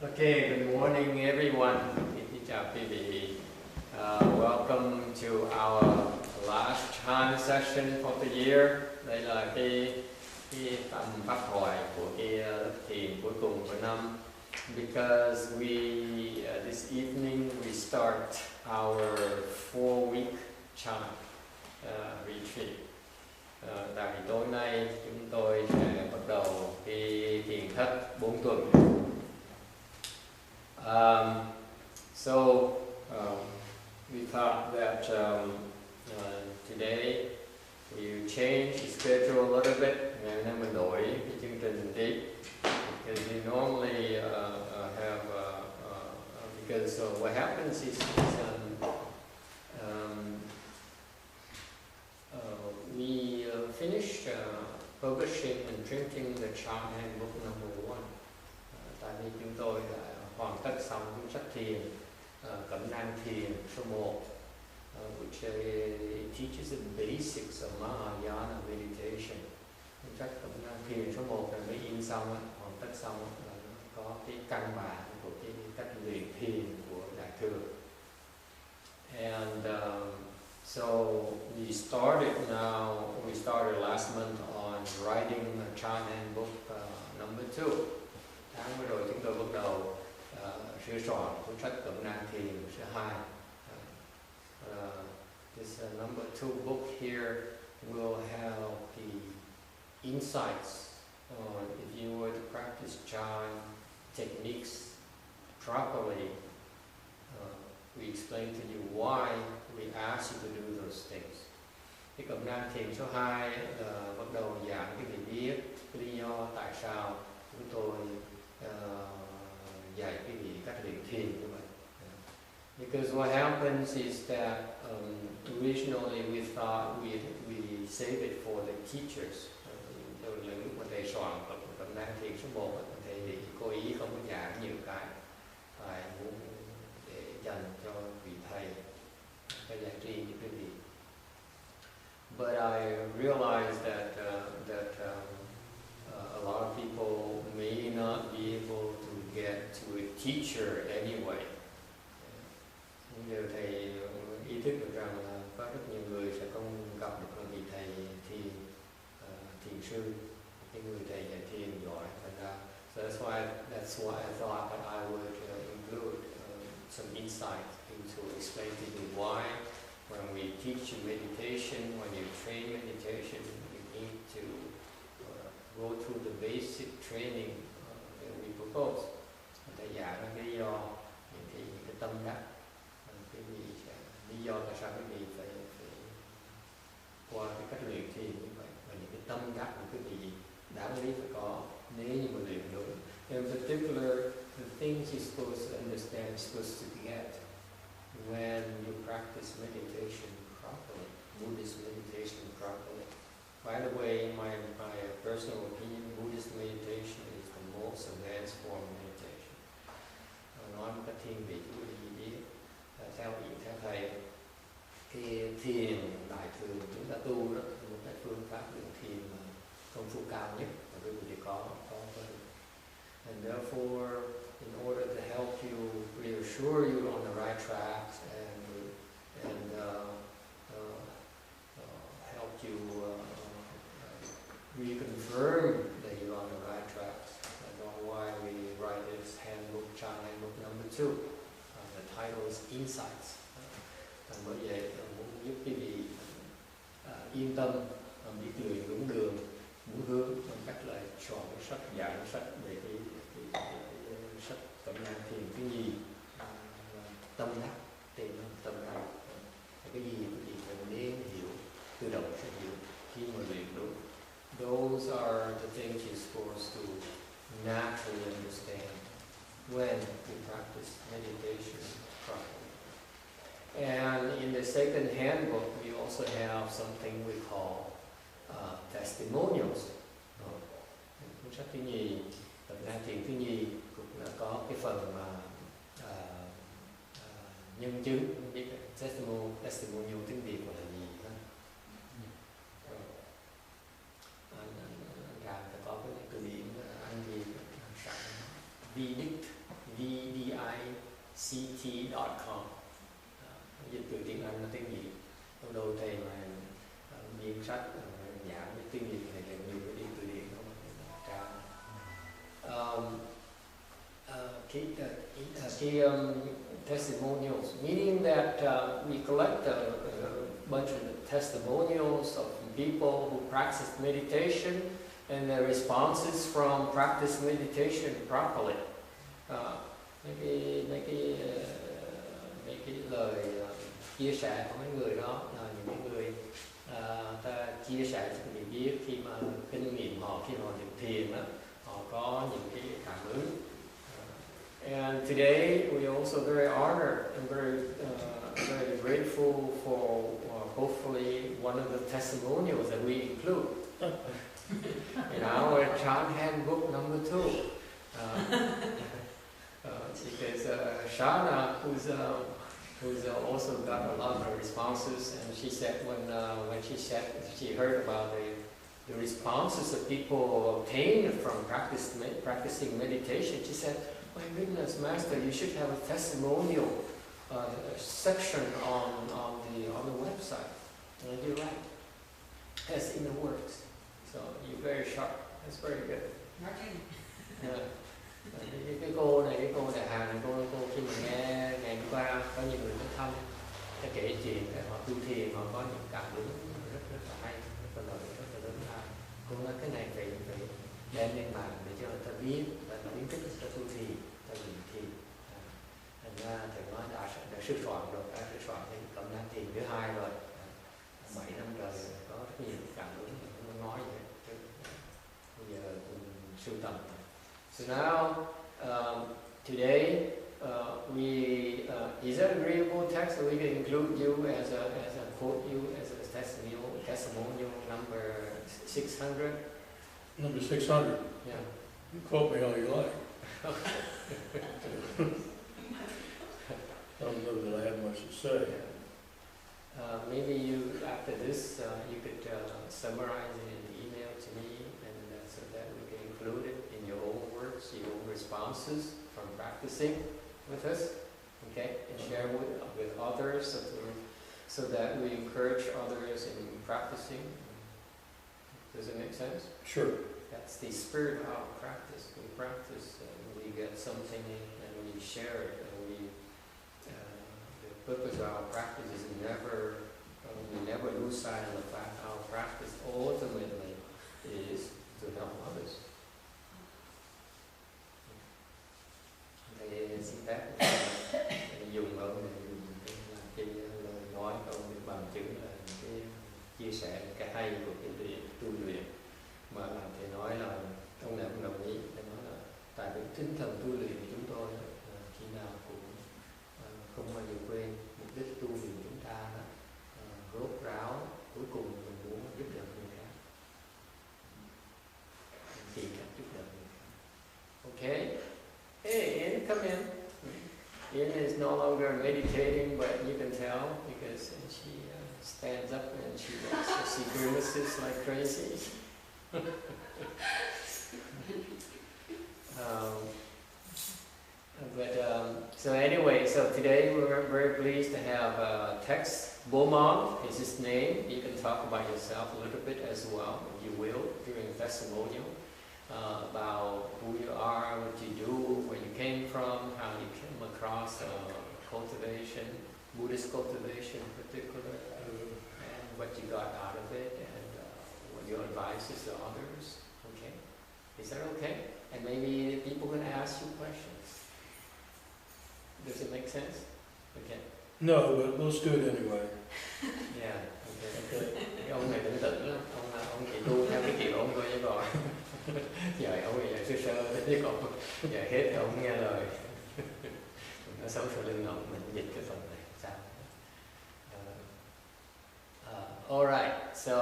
Okay, good morning everyone. Xin chào quý vị. Welcome to our last chant session for the year. Đây là cái tầm pháp thoại của cái lớp thiền cuối cùng của năm. Because this evening we start our 4-week chant retreat. Tại tối nay chúng tôi sẽ bắt đầu cái thiền thất 4 tuần. We thought that today we change the schedule a little bit, ngày nay mình đổi cái chương trình tí. Because we normally have, because what happens is we finished publishing and printing the chant handbook number 1. Tại vì chúng tôi đã hoàn tất xong cuốn sách thiền Cẩm nang thiền số 1, which teaches the basics of Mahayana meditation. Cuốn sách Cẩm nang thiền số 1 là mới in xong, hoàn tất xong, là nó có cái căn bản của cái cách luyện thiền của Đại thừa. And so we started last month on writing a chant handbook number 2. Tháng vừa rồi chúng tôi bắt đầu sửa soạn cuốn sách Cẩm nang thiền số 2. This number 2 book here will have the insights on if you were to practice chant techniques properly. We explain to you why we ask you to do those things. Cái Cẩm nang thiền số 2 bắt đầu giảng cái vị biết lý do tại sao chúng tôi dạy quý vị cách luyện thiền như vậy. Because what happens is that originally we thought we save it for the teachers. Là lúc mà thầy soạn Cẩm nang thiền số 1, thầy cố ý không có giảng nhiều cái phải muốn để dành cho vị thầy cái giá trị như quý vị. But I realized that a lot of people may not be able to get to a teacher anyway. Giờ thầy ý thức được rằng là có rất nhiều người sẽ không gặp được một vị thầy thiền sư, cái người thầy dạy thiền giỏi. So that's why I thought that I would include some insight into explain to you why when we teach you meditation, when you train meditation, you need to go through the basic training that we propose. Thầy giảng là cái lý do, những cái tâm đắc, lý do tại sao quý vị phải qua cái cách luyện thiền như vậy, và những cái tâm đắc của quý vị đáng lý phải có nếu như mà luyện đúng. In particular, the things you're supposed to understand, you're supposed to get when you practice meditation properly, Buddhist meditation properly. By the way, in my personal opinion, Buddhist meditation is the most advanced form of meditation. Nói một cách thiên vị chú ý biết, theo thầy, cái thiền đại thừa chúng ta tu đó, một cái phương pháp luyện thiền mà công phu cao nhất mà quý vị có. And therefore, in order to help you, reassure you on the right tracks and help you reconfirm that you're on the right tracks. That's why we write this handbook, chant handbook number 2. The title is Insights. Bởi vậy muốn giúp quý vị yên tâm, biết luyện đúng đường, đúng hướng bằng cách là chọn cái sách, giảng sách về cái sách Cẩm nang thiền cái gì tâm đắc, tên nó tâm đắc, cái gì quý vị phải nên hiểu, tự động sẽ hiểu khi mà luyện đúng. Those are the things you're supposed to naturally understand when you practice meditation properly. And in the second handbook, we also have something we call testimonials. Cuốn sách thứ nhì, Cẩm nang thiền thứ nhì cũng là có cái phần mà nhân chứng, không biết testimonial tiếng Việt là gì ha. Anh ra phải có cái từ điển anh gì sẵn vi đức vidict.com. Dịch từ tiếng Anh là tiếng Việt. Lâu lâu thầy mà biên sách giảng với tiếng Việt này thì nhiều cái đi từ điển không testimonials, meaning that we collect a bunch of testimonials of people who practice meditation and their responses from practice meditation properly. Mấy cái lời chia sẻ của mấy người đó là những người ta chia sẻ cho người biết khi mà kinh nghiệm họ khi mà thực thiền đó, họ có những cái cảm ứng. And today we are also very honored and very grateful for hopefully one of the testimonials that we include in our chant handbook number 2. Because Shana, who's also got a lot of responses, and she said when she heard about the responses that people obtain from practicing meditation, she said, "My goodness, Master, you should have a testimonial section on the website." And you're right, that's in the works. So you're very sharp. That's very good. Yeah. Cái cô đại Hàn, cô khi mà nghe ngày hôm qua có nhiều người tới thăm, ta kể chuyện họ tu thiền, họ có những cảm hứng rất là hay, rất là lớn lao. Cô nói cái này phải đem lên mạng để cho người ta biết và khuyến khích người ta tu thiền, ta luyện thiền. Thành ra thầy nói đã sửa soạn rồi, đã sửa soạn cái cẩm nang thiền thứ 2 rồi. 7 năm trời có rất nhiều cảm hứng, không nói vậy. Bây giờ cùng sưu tầm. So now, today, is that agreeable text that we can include you as a quote you as a testimonial number 600? Number 600? Yeah. You quote me all you like. I don't know that I have much to say. Yeah. Maybe after this, you could summarize it in the email to me, and so that we can include it in your own words, your own responses from practicing with us, okay, and share with others, so that we encourage others in practicing. Does it make sense? Sure. That's the spirit of our practice. We practice, and we get something and we share it, and the purpose of our practice is we never lose sight of the fact our practice ultimately is to help others. Thì xin phép dùng cái lời nói không được bằng chứng là cái chia sẻ cái hay của cái tu luyện, mà làm thầy nói là ông này cũng đồng ý, thầy nói là tại vì tinh thần tu luyện của chúng tôi khi nào cũng không bao giờ quên mục đích tu luyện chúng ta đó, rốt ráo cuối cùng mình muốn giúp đỡ người khác, tìm cách giúp đỡ người khác. Okay. Hey, Ian, come in. Ian is no longer meditating, but you can tell because she stands up and she grimaces like crazy. So anyway, so today we're very pleased to have Tex Beaumont is his name. You can talk about yourself a little bit as well, if you will, during the testimonial. About who you are, what you do, where you came from, how you came across cultivation, Buddhist cultivation in particular, and what you got out of it, and what your advice is to others. Okay? Is that okay? And maybe people can ask you questions. Does it make sense? Okay. No, but let's do it anyway. Yeah. Okay. Cái ông này cũng tỉnh lắm, ông chỉ tu theo cái kiểu ông thôi chứ rồi. Giờ ông vậy sơ sơ chứ còn giờ hết thì ông nghe lời. Nó xấu sau lưng ông, mình dịch cái phần này sao? All right, so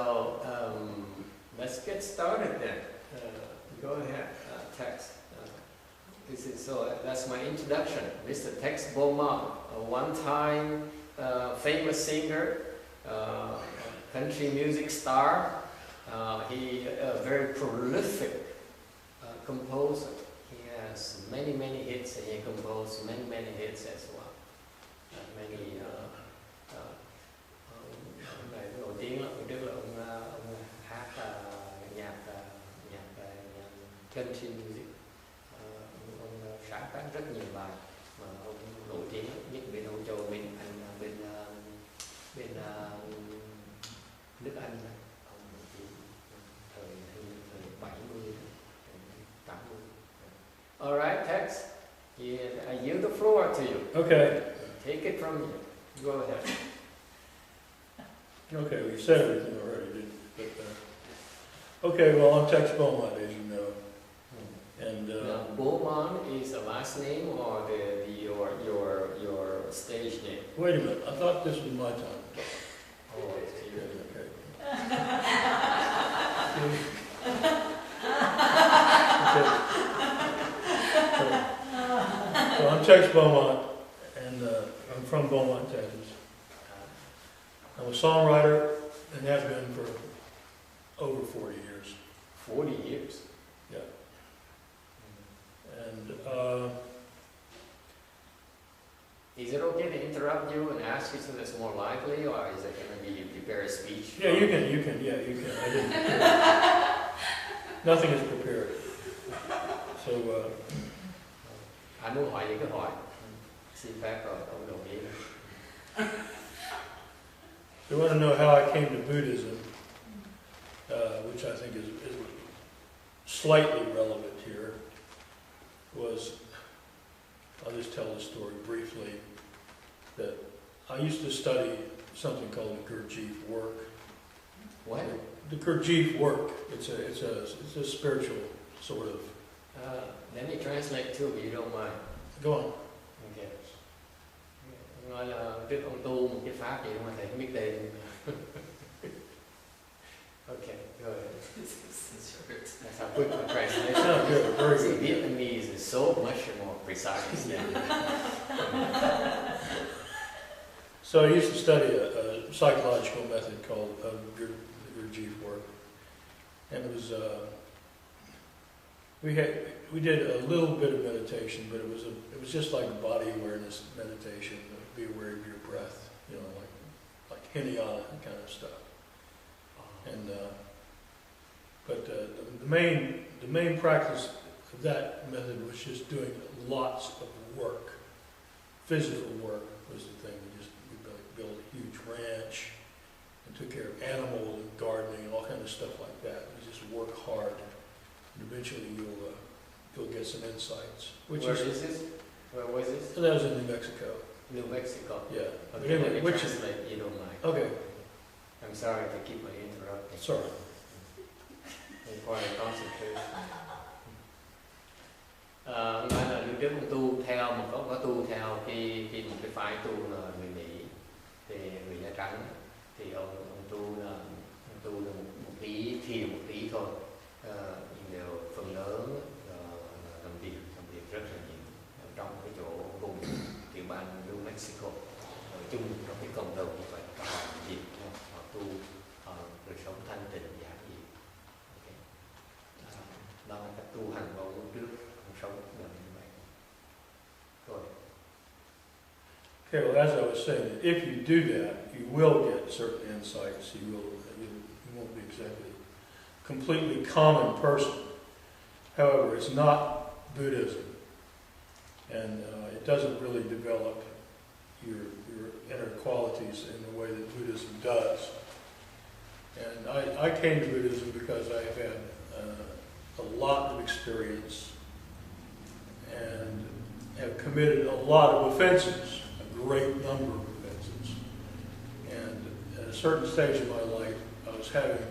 let's get started then. Go ahead, Tex. That's my introduction. Mr. Tex Beaumont, a one-time famous singer, country music star. He a very prolific composer. He has many hits, and he composed many hits as well. Many ông này nổi tiếng là trước là ông hát nhạc country music. Ông sáng tác rất nhiều bài mà ông nổi tiếng nhất bên Âu Châu, bên Anh, bên nước Anh. Ông nổi tiếng thời 70, 80. All right, Tex, I yield the floor to you. Okay. Take it from you. Go ahead. Okay, we said everything already, didn't we? But, okay, well, I'm Tex Beaumont, as you know. And Now, Beaumont is the last name or your stage name? wait a minute, I thought this was my time. Oh, it's Okay, you. okay. So I'm Tex Beaumont, and I'm from Beaumont, Texas. I'm a songwriter and have been for over 40 years. 40 years. Yeah. And Is it okay to interrupt you and ask you something that's more lively, or is it going to be you prepare a speech? yeah, you can. I didn't. Nothing is prepared. So Anh muốn hỏi gì cứ hỏi. Xin phép rồi, ông đồng ý. you want to know how I came to Buddhism, which I think is slightly relevant here, was, I'll just tell the story briefly, that I used to study something called the Gurdjieff work. What? The Gurdjieff work, it's a spiritual sort of. Let me translate too, if you don't mind. Go on. Okay. Nói là trước ông tu một cái pháp gì mà thầy không biết tên. Okay, go ahead. That's how quick my translation. Oh, good, very See, good. Vietnamese is so much more precise. So I used to study a psychological method called the Gurdjieff work, and it was we did a little bit of meditation, but it was just like body awareness meditation. Be aware of your breath, you know, like hinayana kind of stuff. And but the main practice of that method was just doing lots of work. Physical work was the thing. We built a huge ranch and took care of animals and gardening and all kind of stuff like that. We just work hard, and eventually you'll get some insights. Where is this? Where was this? And that was in New Mexico. New Mexico. Yeah. Okay, let me translate, you don't mind. Okay. I'm sorry to keep my interrupting. Sorry. Require concentration. Nói là lúc trước ông tu theo một có tu theo khi một cái phái tu là người Mỹ, thì người da trắng, thì ông tu là một tí thôi, đều phần lớn làm việc rất là nhiều trong cái chỗ vùng tiểu bang New Mexico, nói chung trong cái cộng đồng như vậy, họ làm việc, họ tu, họ đời sống thanh tịnh giản dị. Okay. Đó là cách tu hành vào lúc trước, ông sống gần như vậy. Rồi. Okay, well, as I was saying, if you do that, you will get certain insights. You won't be exactly a completely common person. However, it's not Buddhism, and it doesn't really develop your inner qualities in the way that Buddhism does. And I came to Buddhism because I have had a lot of experience and have committed a lot of offenses, a great number of offenses. And at a certain stage in my life, I was having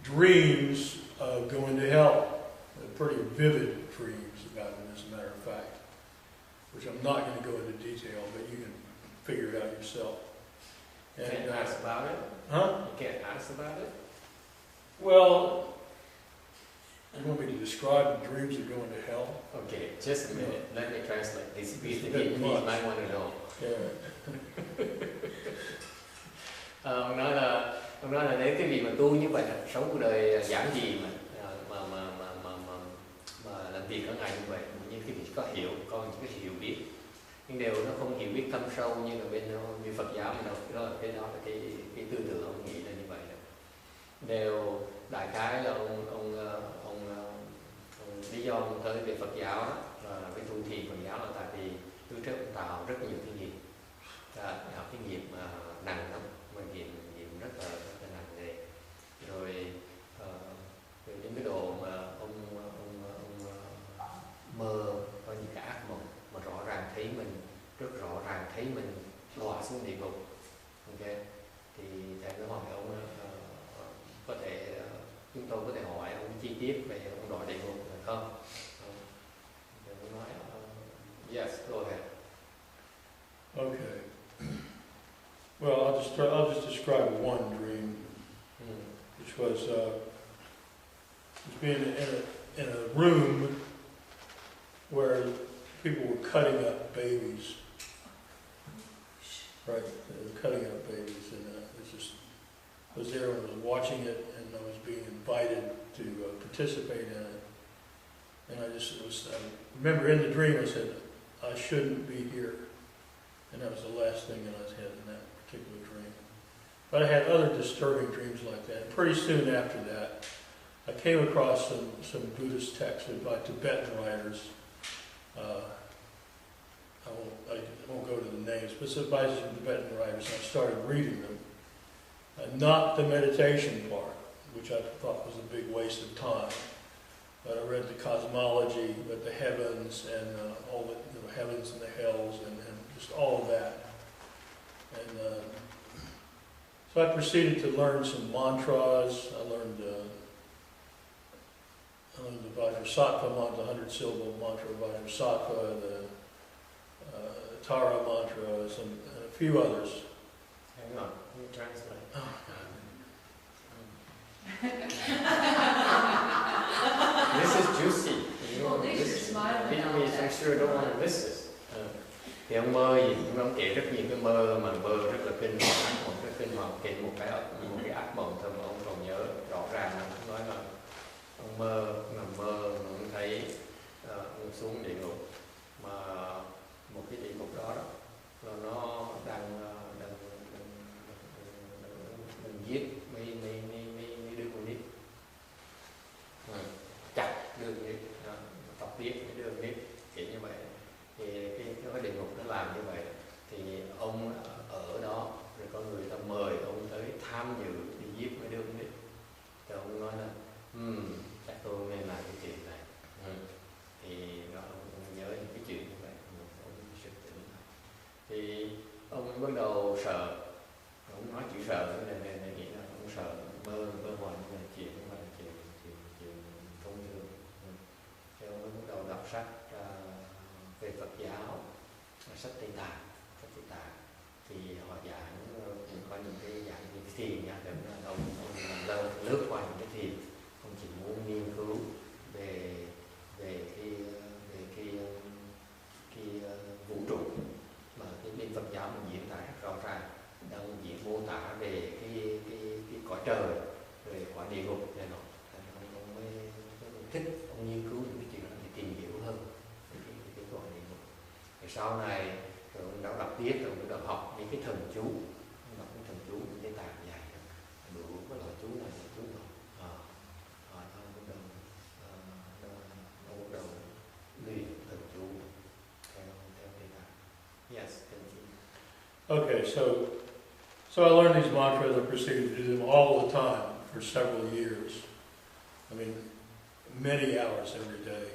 dreams of going to hell, pretty vivid dreams about it, as a matter of fact, which I'm not going to go into detail, but you can figure it out yourself. You can't ask about it? Huh? You can't ask about it? Well, you want me to describe the dreams of going to hell? Okay, just a minute. Let me translate this. Because the It's a bit Vietnamese much. might want to know. Yeah. Ông nói là nếu cái việc mà tu như vậy là sống cuộc đời giản dị mà làm làm việc ở ngày như vậy, những cái việc có hiểu, có những cái hiểu biết, nhưng đều nó không hiểu biết thâm sâu như là bên như Phật giáo mình đâu. Đó là cái tư tưởng ông nghĩ là như vậy đó. Đều đại khái là ông lý do ông tới về Phật giáo đó, là cái tu thiền Phật giáo là tại vì từ trước ông tạo rất nhiều cái nghiệp, học cái nghiệp mà nặng lắm, mà nghiệp rất là nặng nề. Rồi rồi đến cái độ mà ông mơ có những cái ác mộng mà rõ ràng thấy mình, rất rõ ràng thấy mình đọa xuống địa ngục. Ok, thì thầy mới hỏi ông có thể chúng tôi có thể hỏi ông chi tiết về ông đọa địa ngục được không? Thì ông nói yes, go ahead. Okay. Well, I'll just describe one dream, which was being in a room where people were cutting up babies. Right, they were cutting up babies, and I was there and I was watching it, and I was being invited to participate in it. And I remember in the dream I said, I shouldn't be here. And that was the last thing that I had in that particular dream. But I had other disturbing dreams like that. And pretty soon after that, I came across some Buddhist texts by Tibetan writers. I won't go to the names, but it's by some Tibetan writers. I started reading them. Not the meditation part, which I thought was a big waste of time. But I read the cosmology, but the heavens and all the heavens and the hells and just all of that. And so I proceeded to learn some mantras. I learned the Vajrasattva mantra, the 100-syllable mantra, Vajrasattva, the Tara mantra, and a few others. Hang on, let me translate. Oh, God. This is juicy. Well, at least you're smiling about Vietnamese, I'm sure don't want to miss this. Thì ông mơ gì, ông kể rất nhiều cái mơ mà mơ rất là kinh hoàng, một cái kinh hoàng, kể một cái ác mộng thôi mà ông còn nhớ rõ ràng. Ông nói là ông nằm mơ mà ông thấy ông xuống địa ngục, mà một cái địa ngục đó là nó đang giết mấy đứa con nít, chặt đưa con nít, tập giết mấy đứa con nít, kiểu như vậy. Thì cái địa ngục nó làm như vậy, thì ông ở đó rồi có người ta mời ông tới tham dự đi giết mấy đứa con nít. Thì ông nói là chắc tôi nên làm cái chuyện này. Thì đó, ông nhớ những cái chuyện như vậy, ông sự tỉnh. Thì ông bắt đầu sợ, ông nói chữ sợ này nghĩ là ông sợ mơ hoài như là chuyện thông thường. Thì ông bắt đầu đọc sách về Phật giáo, sách Tây Tạng, thì họ giảng có những cái giảng những cái thiền nha, ông làm lâu lướt qua những cái thiền, ông chỉ muốn nghiên cứu về cái vũ trụ mà cái bên Phật giáo mình diễn tả rất rõ ràng, đang diễn mô tả về cái cõi trời, về quả địa ngục này nọ. Ông mới thích, ông nghiên cứu những cái chuyện đó để tìm hiểu hơn cái quả địa ngục. Rồi sau này rồi ông đã đọc tiếp, rồi ông đã học những cái thần chú, đọc những thần chú, những cái tạng dài đủ cái loại chú này, chú nọ. Ông bắt đầu luyện thần chú theo cái tạng. Yes, Okay, so I learned these mantras. I proceeded to do them all the time for several years. I mean, many hours every day.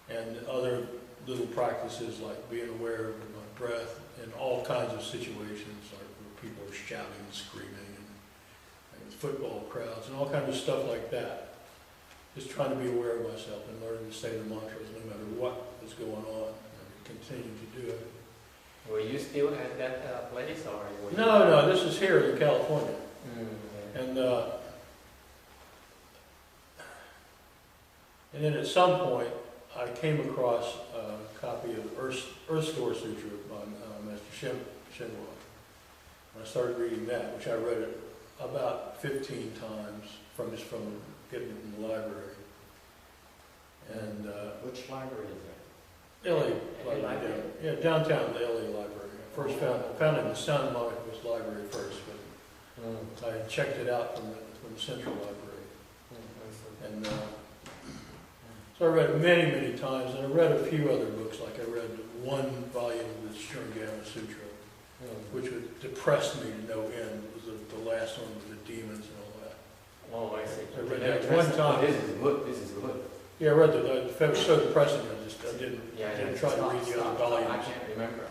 And other little practices like being aware of my breath in all kinds of situations, like where people are shouting and screaming, and football crowds, and all kinds of stuff like that. Just trying to be aware of myself and learning to say the mantras no matter what is going on, and continue to do it. Were you still at that place, or were you... No, this is here in California. Okay. And then at some point, I came across a copy of Earth Store Sutra by Master Shenron. And I started reading that, which I read it about 15 times from getting it in the library. And Which library is it? LA LA library, yeah, downtown, the LA library. I first found it in the Santa Monica's library first, but I checked it out from the Central Library. And so I read it many, many times, and I read a few other books, like I read one volume of the Shringama Sutra, which would depress me to no end. It was the last one with the demons and all that. Oh, I see. I read that one time. This is good. This is good. Yeah, I read it was so depressing, I didn't Yeah, try to read the other volumes. I can't remember.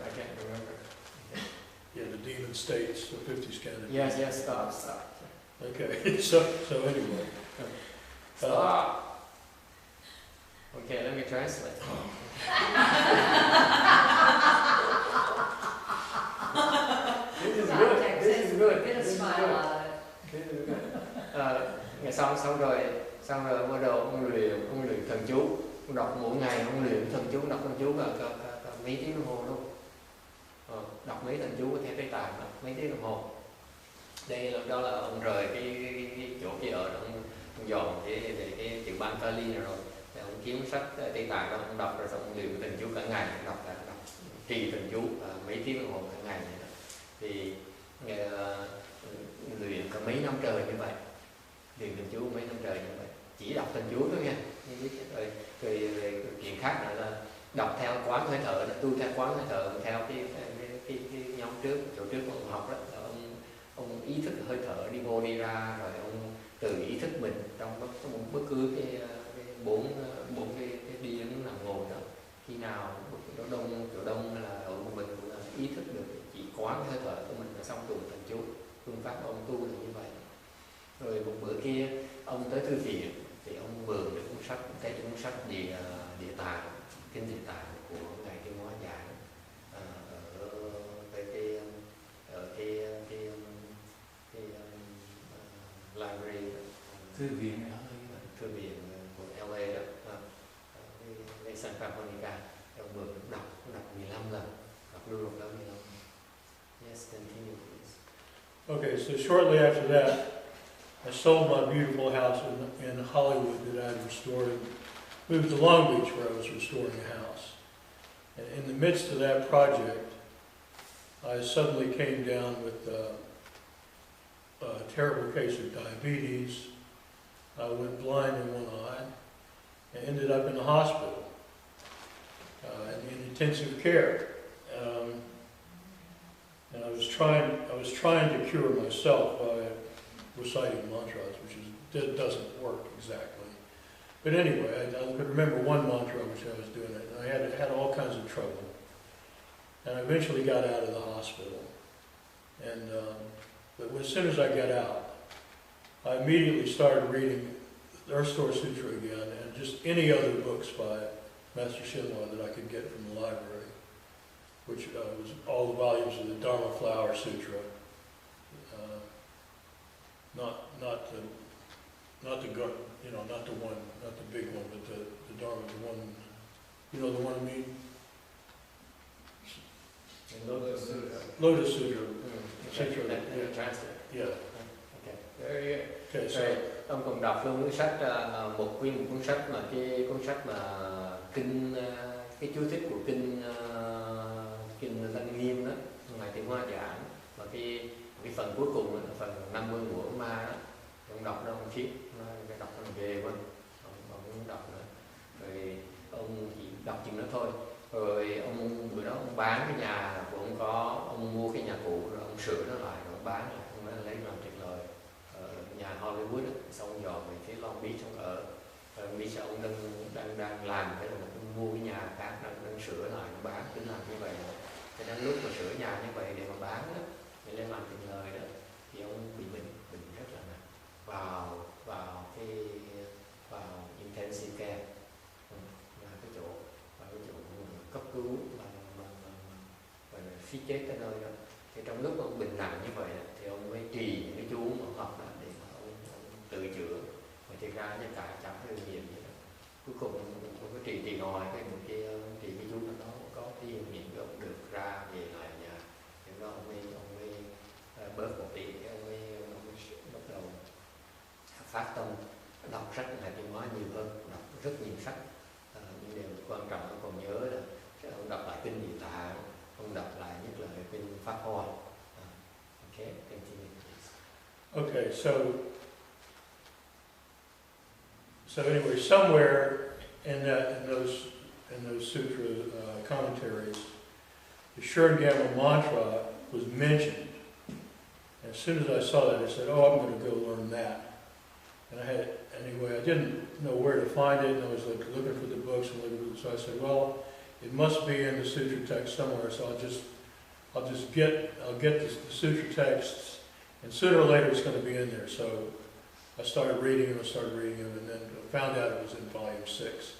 Yeah, the demon states, the 50 scanner. Yes, stop. Okay, so anyway. Stop. Okay, let me translate. This is good. This is good. Get a smile out of it. This is good. Ngày xong rồi bắt đầu ông luyện thần chú, ông đọc mỗi ngày, ông luyện thần chú, đọc thần chú cả mấy tiếng đồng hồ luôn. Đọc mấy thần chú theo cái tài mấy tiếng đồng hồ. Đây là đó là ông rời cái chỗ kia ở đó, ông dọn cái tiểu bang Kali này rồi, thì ông kiếm sách Tây Tạng đó, ông đọc rồi xong ông luyện thần chú cả ngày, đọc trì thần chú mấy tiếng đồng hồ cả ngày này đó. Thì luyện cả mấy năm trời như vậy, luyện thần chú mấy năm trời như vậy, chỉ đọc thần chú thôi nha. Rồi chuyện khác nữa là đọc theo quán hơi thở, tu theo quán hơi thở, theo cái nhóm trước, chỗ trước ông học đó, ông ý thức hơi thở đi vô đi ra, rồi ông tự ý thức mình trong bất cứ cái bốn cái điển nằm ngồi đó. Khi nào chỗ đông là ở một mình cũng là ý thức được, chỉ quán hơi thở của mình là xong tụng thần chú. Phương pháp ông tu là như vậy. Rồi một bữa kia ông tới thư viện thì ông mượn cái cuốn sách, cuốn sách địa tạng, kinh địa tạng của ngài Kim Hóa giảng ở cái library, thư viện của LA đó, cái San Francisco. Ông mượn đọc 15 lần, đọc lưu đó 15 lần. Yes, continue please. Okay, so shortly after that, I sold my beautiful house in Hollywood that I had restored and moved to Long Beach where I was restoring a house. And in the midst of that project, I suddenly came down with a terrible case of diabetes. I went blind in one eye and ended up in the hospital in intensive care. And I was trying to cure myself by reciting mantras, which doesn't work exactly. But anyway, I could remember one mantra which I was doing it, and I had all kinds of trouble. And I eventually got out of the hospital. And but as soon as I got out, I immediately started reading the Earth Store Sutra again, and just any other books by Master Shinwa that I could get from the library, which was all the volumes of the Dharma Flower Sutra. Not the big one, but the Dharma, the one, the one I mean? Lotus Sutra. Lotus Sutra. Sutra. Translate. Yeah. Okay. Very good. Okay, so Rồi, ông còn đọc luôn cuốn sách, một cuốn sách mà cái cuốn sách mà kinh, cái chú thích của kinh Lăng Nghiêm đó, ngài Tịnh Hoa giảng, và cái phần cuối cùng là phần 50 của ma đó, ông đọc đó ông khiếp, cái đọc nó ghê quá, ông cũng đọc nữa. Rồi ông chỉ đọc chừng đó thôi. Rồi ông bữa đó ông bán cái nhà của ông ông mua cái nhà cũ rồi ông sửa nó lại rồi ông bán lại, ông lấy làm tiền lời ở nhà Hollywood đó. Xong ông dọn về phía Long Beach ông ở. Bây giờ ông đang làm cái là ông mua cái nhà khác, đang sửa lại ông bán, cứ làm như vậy. Cho nên lúc mà sửa nhà như vậy để mà bán đó, để lên làm tiền lời đó, thì ông bị bệnh rất là nặng, vào intensive care, vào cái chỗ cấp cứu mà suýt chết tới nơi đó. Thì trong lúc ông bệnh nặng như vậy thì ông mới trì những cái chú mà ông học đó để mà ông tự chữa. Mà thực ra tất cả chẳng có nhiều vậy đó. Cuối cùng ông có trì ngoài cái một cái chú nó có cái nghiệm ông được ra về lại nhà. Thì đó ông mới bớt một tí, ông mới bắt đầu phát tâm đọc sách Ngài Tịnh Hóa nhiều hơn, đọc rất nhiều sách. đọc lại nhất là cái kinh Pháp Hoa. Okay, continue please. Okay, so anyway, somewhere in those sutra commentaries, the Shurangama mantra was mentioned. And as soon as I saw that, I said, "Oh, I'm going to go learn that." And I didn't know where to find it, and I was looking for the books and looking for it. So I said, "Well, it must be in the sutra text somewhere." So I'll get the sutra texts, and sooner or later it's going to be in there. So I started reading them, and then found out it was in volume 6.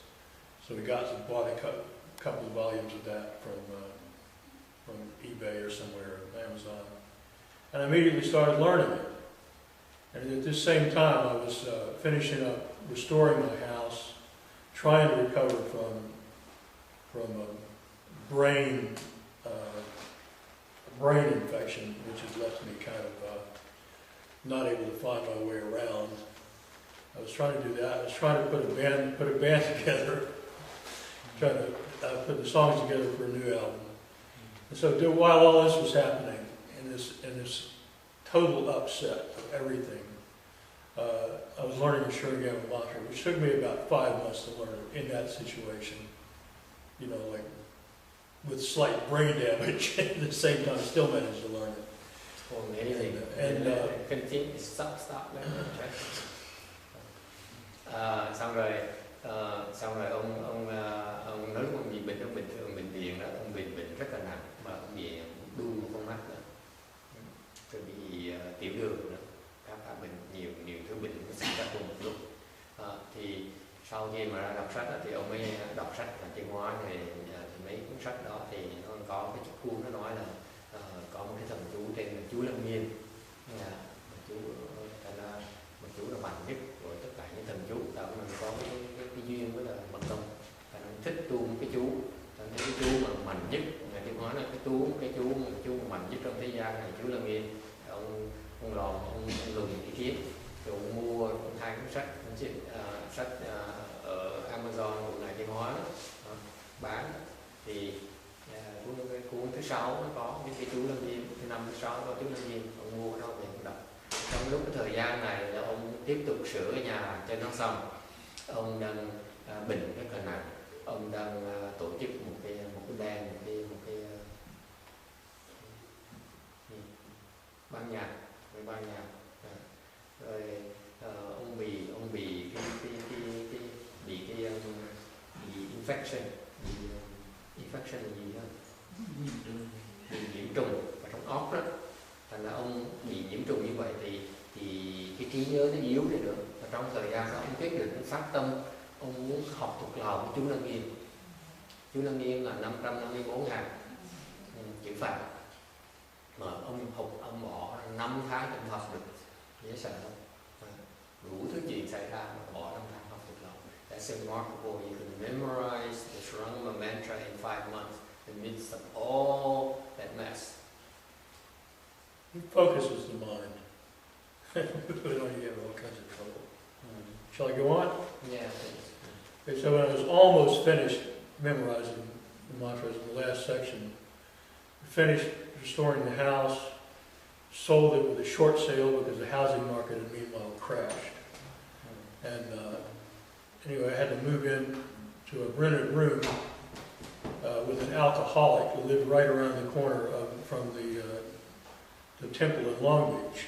So we bought a couple of volumes of that from eBay or somewhere, Amazon, and I immediately started learning it. And at this same time, I was finishing up restoring my house, trying to recover from a brain infection, which has left me kind of not able to find my way around. I was trying to do that. I was trying to put a band together, trying to put the songs together for a new album. And so while all this was happening, in this total upset of everything, I was learning the Shurangama mantra, which took me about 5 months to learn in that situation. You know, like with slight brain damage at the same time, I still managed to learn it. Well, amazing. And continue, stop. Xong rồi ông nói lúc ông bị bệnh, ông bình thường bệnh viện đó, ông bị bệnh rất là nặng mà ông bị đu một con mắt nữa, rồi bị tiểu đường nữa, các bệnh nhiều thứ bệnh nó xảy ra cùng một lúc. Thì sau khi mà ra đọc sách đó, thì ông mới đọc sách là chữ hóa thì mấy cuốn sách đó thì nó có cái cuốn nó nói là có một cái thần chú tên là chú Lâm Nghiêm, một chú là mạnh nhất của tất cả những thần chú. Tạo mình có cái duyên với là mật tông, và nó thích tu một cái chú, cái chú mà mạnh nhất. Người ta nói là cái chú mà mạnh nhất trong thế gian này, chú Lâm Nghiêm. Ông lùng ý kiến, rồi ông mua 2 cuốn sách, sách ở Amazon của ngài Thiên Hóa đó, bán. Thì cuốn thứ 6 nó có cái chú Lâm Nghiêm, thứ 5 thứ 6 có chú Lâm Nghiêm, ông mua đâu về ông đọc. Trong lúc cái thời gian này là ông tiếp tục sửa cái nhà cho nó xong, ông đang bệnh rất là nặng, ông đang tổ chức một cái band, một cái ban nhạc, rồi ông bị infection là gì đó, bị nhiễm trùng ở trong óc đó. Thành là ông bị nhiễm trùng như vậy thì cái trí nhớ nó yếu đi được. Và trong thời gian đó ông quyết định ông phát tâm, ông muốn học thuộc lòng chú Lăng Nghiêm. Chú Lăng Nghiêm là 554.000 chữ Phật, mà ông bỏ 5 tháng để học được. Dễ sợ không? Đủ thứ chuyện xảy ra mà bỏ 5 tháng học thuộc lòng. That's remarkable. You can memorize the Shurangama mantra in 5 months in the midst of all that mess. It focuses the mind. We don't get all kinds of trouble. Shall I go on? Yeah. Okay, so when I was almost finished memorizing the mantras in the last section, I finished restoring the house, sold it with a short sale because the housing market had meanwhile crashed. And anyway, I had to move in to a rented room with an alcoholic who lived right around the corner from the temple in Long Beach,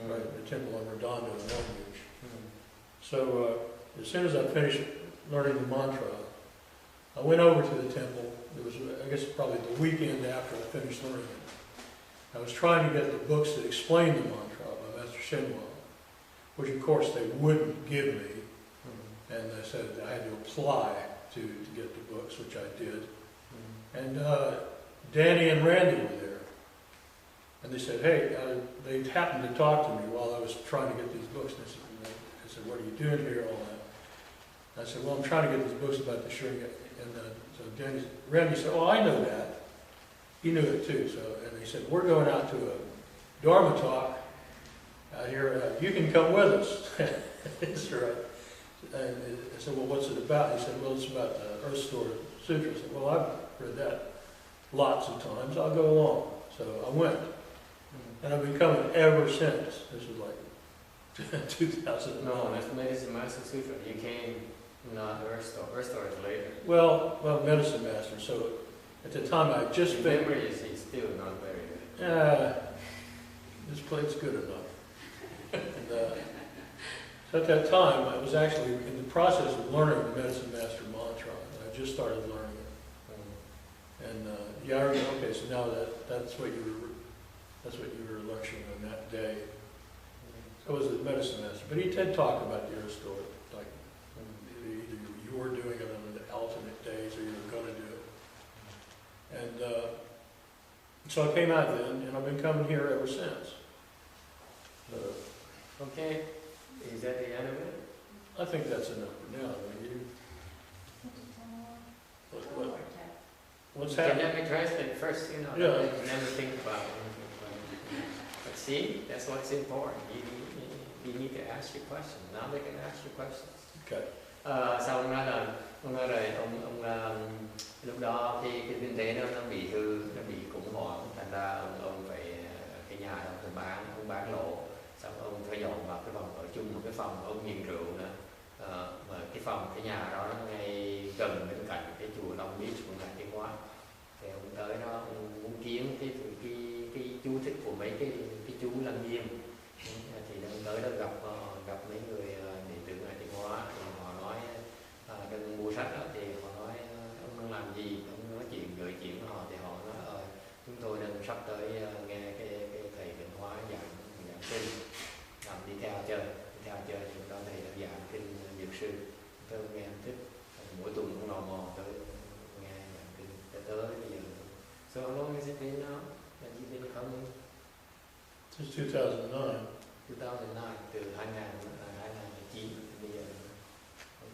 right, the temple in Redondo in Long Beach. So as soon as I finished learning the mantra, I went over to the temple. It was, I guess, probably the weekend after I finished learning it. I was trying to get the books that explain the mantra by Master Shenwan, which of course they wouldn't give me, and they said I had to apply to get the books, which I did. And Danny and Randy were there. And they said, hey, they happened to talk to me while I was trying to get these books. And they said, what are you doing here, all that? And I said, well, I'm trying to get these books about the Shurangama. And so Randy said, oh, I know that. He knew it too. And they said, we're going out to a Dharma talk out here. You can come with us. That's right. And I said, well, what's it about? He said, well, it's about the Earth Store Sutra. I said, well, I've read that lots of times, I'll go along. So I went, and I've been coming ever since. This was like 2009. No, that's Medicine Master Sutra. You came not Earth Star. Earth Star is later. Well, Medicine Master. So at the time I just Your been. memory is still not very good. This plate's good enough. And, so at that time, I was actually in the process of learning the Medicine Master mantra, and I just started learning it. And yeah, I remember, okay, so now that's what you were lecturing on that day. So it was the Medicine Master, but he did talk about the Earth Story, like either you were doing it on the alternate days or you were going to do it. And so I came out then, and I've been coming here ever since. Okay, is that the end of it? I think that's enough for now. I mean, what's Okay, happening? let me translate first, you know. Yeah. Never think about it. But see, that's what's important. You need to ask your questions. Now they can ask you questions. Okay. Sau ông nói là lúc đó thì cái kinh tế nó bị hư, nó bị khủng hoảng, thành ra ông phải cái nhà ông phải bán lộ, xong ông phải dọn vào cái phòng ở chung một cái phòng, ông nghiện rượu nữa. Mà cái nhà đó nó ngay gần bên cạnh cái chùa Long Beach của ngài Tiến Hóa. Thì ông tới đó ông muốn kiếm cái chú thích của mấy cái chú Lăng Nghiêm. Thì ông tới đó gặp mấy người đệ tử ngài Tiến Hóa, thì họ nói đừng mua sách đó, thì họ nói ông đang làm gì, ông nói chuyện gợi chuyện với họ, thì họ nói chúng tôi đang sắp tới nghe cái thầy Tiến Hóa giảng kinh, làm đi theo chơi thì đó thầy đã giảng kinh Dược Sư, tôi nghe thích, mỗi tuần cũng lò mò tới nghe giảng kinh tới bây giờ. So how long has it been now that you've been coming? Since 2009. 2009, từ 2009 bây giờ.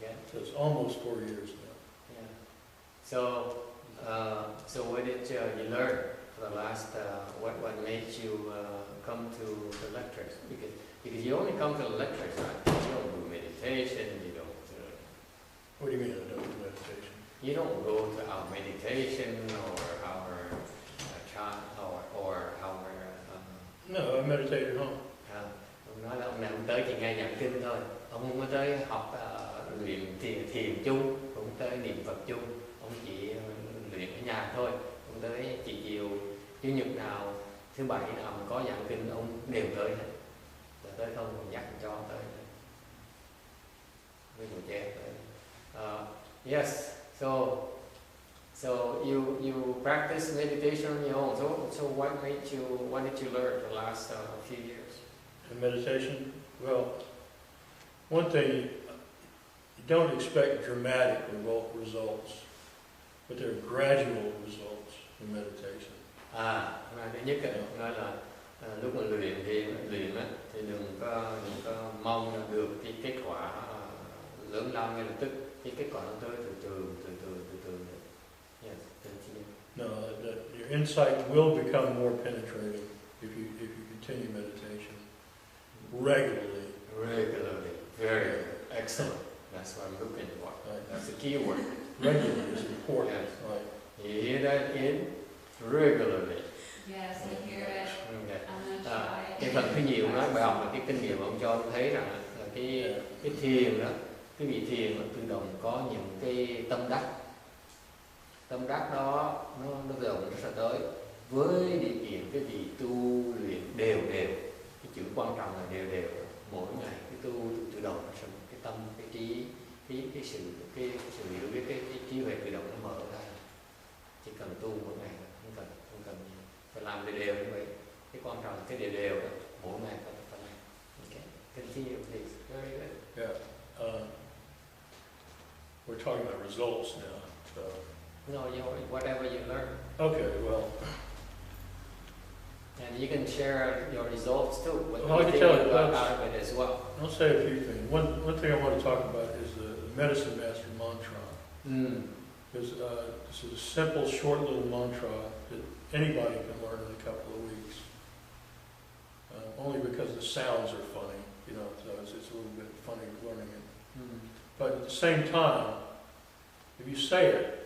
Okay. So it's almost 4 years now. Yeah. So what did you learn for the last? What made you come to the lectures? Because you only come to the lectures, right? You don't do meditation. You don't. What do you mean I don't do meditation? You don't go to our meditation or our chant or our. No, I meditate at home. Ông nói là ông này ông tới chỉ nghe giảng kinh thôi. Ông không có tới học luyện thiền chung, không tới niệm Phật chung. Ông chỉ luyện ở nhà thôi. Ông tới chiều chủ nhật nào, thứ bảy nào mà có giảng kinh ông đều tới hết. Và tới không còn dắt cho tới với người trẻ tới. Yes, so you practice meditation on your own. So what did you learn the last few years? In meditation, well, one thing, you don't expect dramatic results, but there are gradual results in meditation. Mà thứ nhất nói là lúc mà luyện á, thì đừng có mong là được cái kết quả lớn lao ngay lập tức. Cái kết quả nó tới từ từ. Yes, continue. No, that your insight will become more penetrating if you continue meditation regularly. Very excellent. That's what I'm looking for. Right. That's the key word. Regularly is important. Yes. Right. You hear that in? Regularly. Yes, I hear it. Okay. I'm gonna try Cái it. phần thứ nhiều nói bài học là cái kinh nghiệm ông cho ông thấy rằng là cái thiền đó, cái vị thiền nó tự động có những cái tâm đắc đó nó tự động nó sẽ tới với điều kiện cái vị tu luyện đều cái chữ quan trọng là đều mỗi ngày cái tu tự động nó sẽ cái tâm cái trí cái sự hiểu biết cái trí huệ tự động nó mở ra, chỉ cần tu mỗi ngày không cần phải làm đều như vậy. Cái quan trọng là cái đều đó, mỗi ngày phải làm. Okay, continue please. Very good. Yeah. We're talking about results now. So. No, whatever you learn. Okay, well. And you can share your results too. Well, I can tell you out of it as well. I'll say a few things. One thing I want to talk about is the Medicine Master mantra. Because this is a simple, short little mantra that anybody can learn in a couple of weeks. Only because the sounds are funny, you know, so it's a little bit funny learning it. But at the same time, if you say it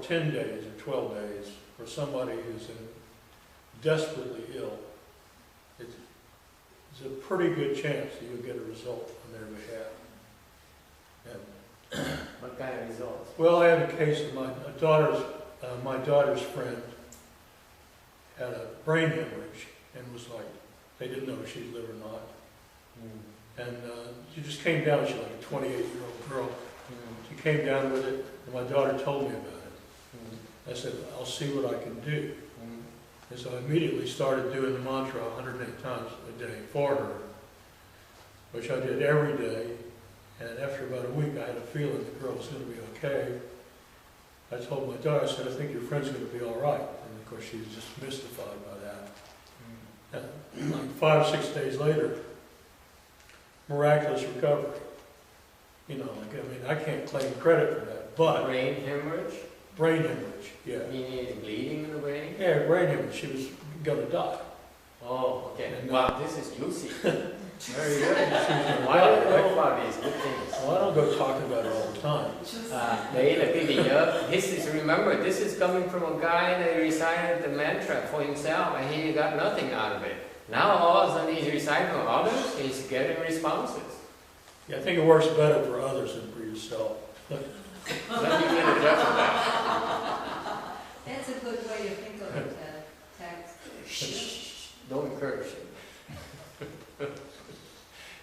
10 days or 12 days for somebody who's desperately ill, it's a pretty good chance that you'll get a result on their behalf. And, What kind of results? well, I had a case of my daughter's friend had a brain hemorrhage and was like, they didn't know if she'd live or not. And she just came down, she's like a 28-year-old girl. She came down with it, and my daughter told me about it. I said, I'll see what I can do. And so I immediately started doing the mantra 108 times a day for her, which I did every day. And after about a week, I had a feeling the girl was going to be okay. I told my daughter, I said, I think your friend's going to be all right. And of course, she was just mystified by that. And like 5 or 6 days later, miraculous recovery. You know, like, I mean, I can't claim credit for that, but Brain hemorrhage? brain hemorrhage, yeah. Meaning bleeding in the brain? Yeah, brain hemorrhage. She was going to die. Oh, okay. And, Wow, this is juicy. Very good. Why do you know about these good things? Well, I don't go talking about it all the time. Đấy là cái gì nhớ. This is, remember, this is coming from a guy that recited the mantra for himself and he got nothing out of it. Now all of a sudden he's reciting for others, he's getting responses. Yeah, I think it works better for others than for yourself. Let me get a judge of that. That's a good way to think of it, Tex. Don't encourage him.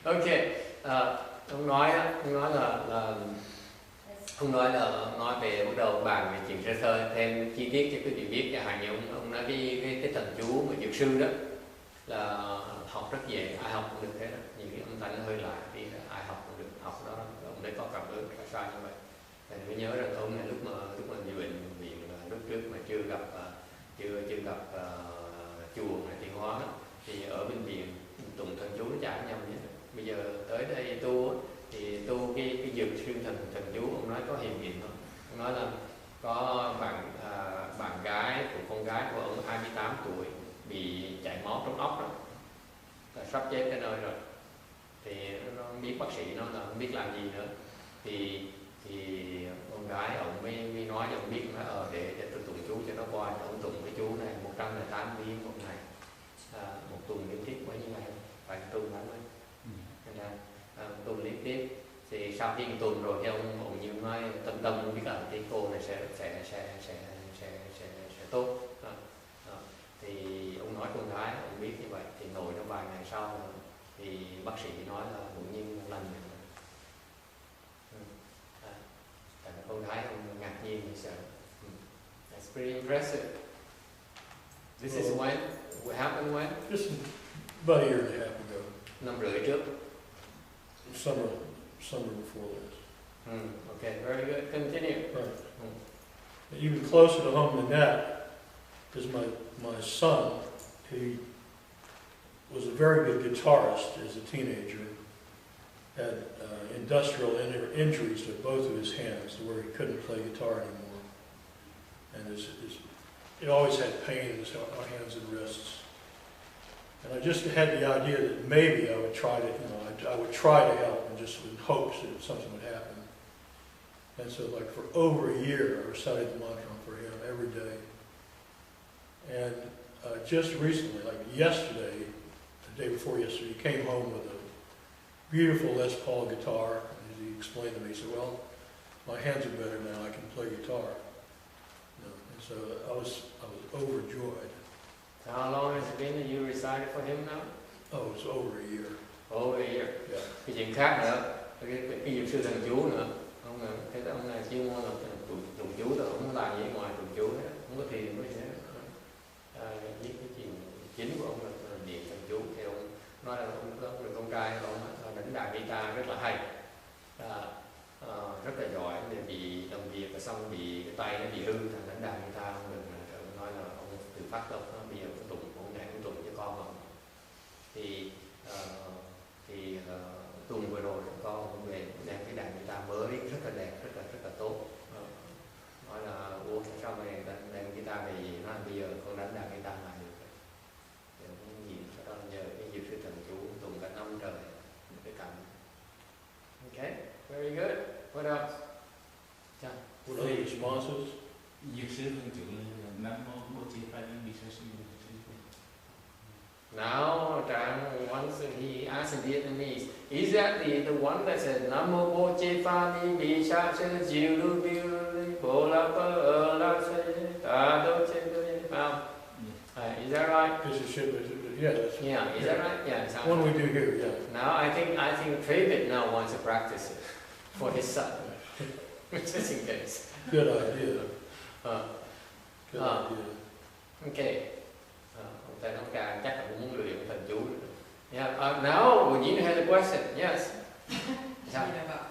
Okay, ông nói nói về bắt đầu bàn về chuyện sơ sơ thêm chi tiết cho quý vị biết, chẳng hạn như ông nói cái thần chú mà dược sư đó là học rất dễ, ai học cũng được thế đó, nhiều cái âm thanh nó hơi lạ thì ai học cũng được, học đó ông đấy có cảm ứng là sai như vậy. Thì phải nhớ rằng ông này lúc mà đi bệnh viện là lúc trước mà chưa gặp chùa hay tiến hóa đó, thì ở bệnh viện tụng thần chú nó chả nhầm nhé. Bây giờ tới đây tu thì tu cái dược sư thần chú, ông nói có hiện diện không? Ông nói là có bạn gái của con gái của ông 28 tuổi bị chảy máu trong óc đó, là sắp chết tới nơi rồi. Thì nó biết bác sĩ nó là không biết làm gì nữa. Thì con gái ông mới nói cho ông biết, nói để tôi tụng chú cho nó qua. Ông tụng cái chú này 108 tiếng một ngày, một tuần liên tiếp mấy nhiêu ngày, phải tuần lắm ấy. Tuần liên tiếp thì sau khi tuần rồi thì ông như nói tâm biết là cái cô này sẽ tốt. Thì ông nói con gái ông biết như vậy, thì ngồi trong vài ngày sau thì bác sĩ nói là bỗng nhiên lành rồi. Tại con gái ông ngạc nhiên thì sợ. That's pretty impressive. This is when? What happened when? Just about a year and a half ago. Năm rưỡi trước. Summer before this. Okay, very good. Continue. Right. Even closer to home than that is my son. He was a very good guitarist as a teenager. Had industrial injuries to both of his hands, to where he couldn't play guitar anymore, and he always had pain in his hands and wrists. And I just had the idea that maybe I would try to, I would try to help, and just in hopes that something would happen. And so, like, for over a year, I recited the mantra for him every day. And just recently, like yesterday, the day before yesterday, he came home with a beautiful Les Paul guitar, and he explained to me, he said, well, my hands are better now, I can play guitar. And so I was overjoyed. So how long has it been that you recited for him now? Oh, it's over a year. Over a year. Yeah. Cái chuyện khác nữa, cái dược sư thần chú nữa. Ông này chuyên môn là tụng chú thôi, không có làm gì ngoài tụng chú hết, không có thiền với gì hết. Viết cái chuyện chính của ông là niệm thần chú. Thì ông nói là ông có người con trai của ông đánh đàn guitar rất là hay, rất là giỏi, nên bị đồng nghiệp và xong bị cái tay nó bị hư, thằng đánh đàn guitar không được. Ông nói là ông tự phát động, bây giờ ông tụng, ông này ông tụng cho con ông. Thì tuần vừa rồi con ông về đem cái đàn guitar mới rất là đẹp, rất là tốt. Nói là ủa sao mày đem guitar về gì? Nói bây giờ con đánh đàn guitar lại được. Thì ông nhìn đó, nhờ cái dược sư thần chú tụng cả năm trời để cảm. Okay, very good. What else? What other responses? Dược sư thường chủ là Nam Mô Bố Chí Phật Bi Sa Sư. Now, once he asked in Vietnamese, is that the one that says Namo Bo Che Pha Ni Bi Cha Che Jiu Lu Bi Lu Bo La Ba La Se Ta Do Che Do Phao? Is that right? Is it should, yeah, that's Yeah, is that right? Yeah, it sounds one we right. do here, yeah. Now I think David now wants to practice it for his son, just in case. Good idea. Good Ah. idea. Okay. Ông ta nói ca chắc là cũng muốn luyện thần chú. Yeah. Now Eugene has a question. Yes. Sao? Dạ vâng.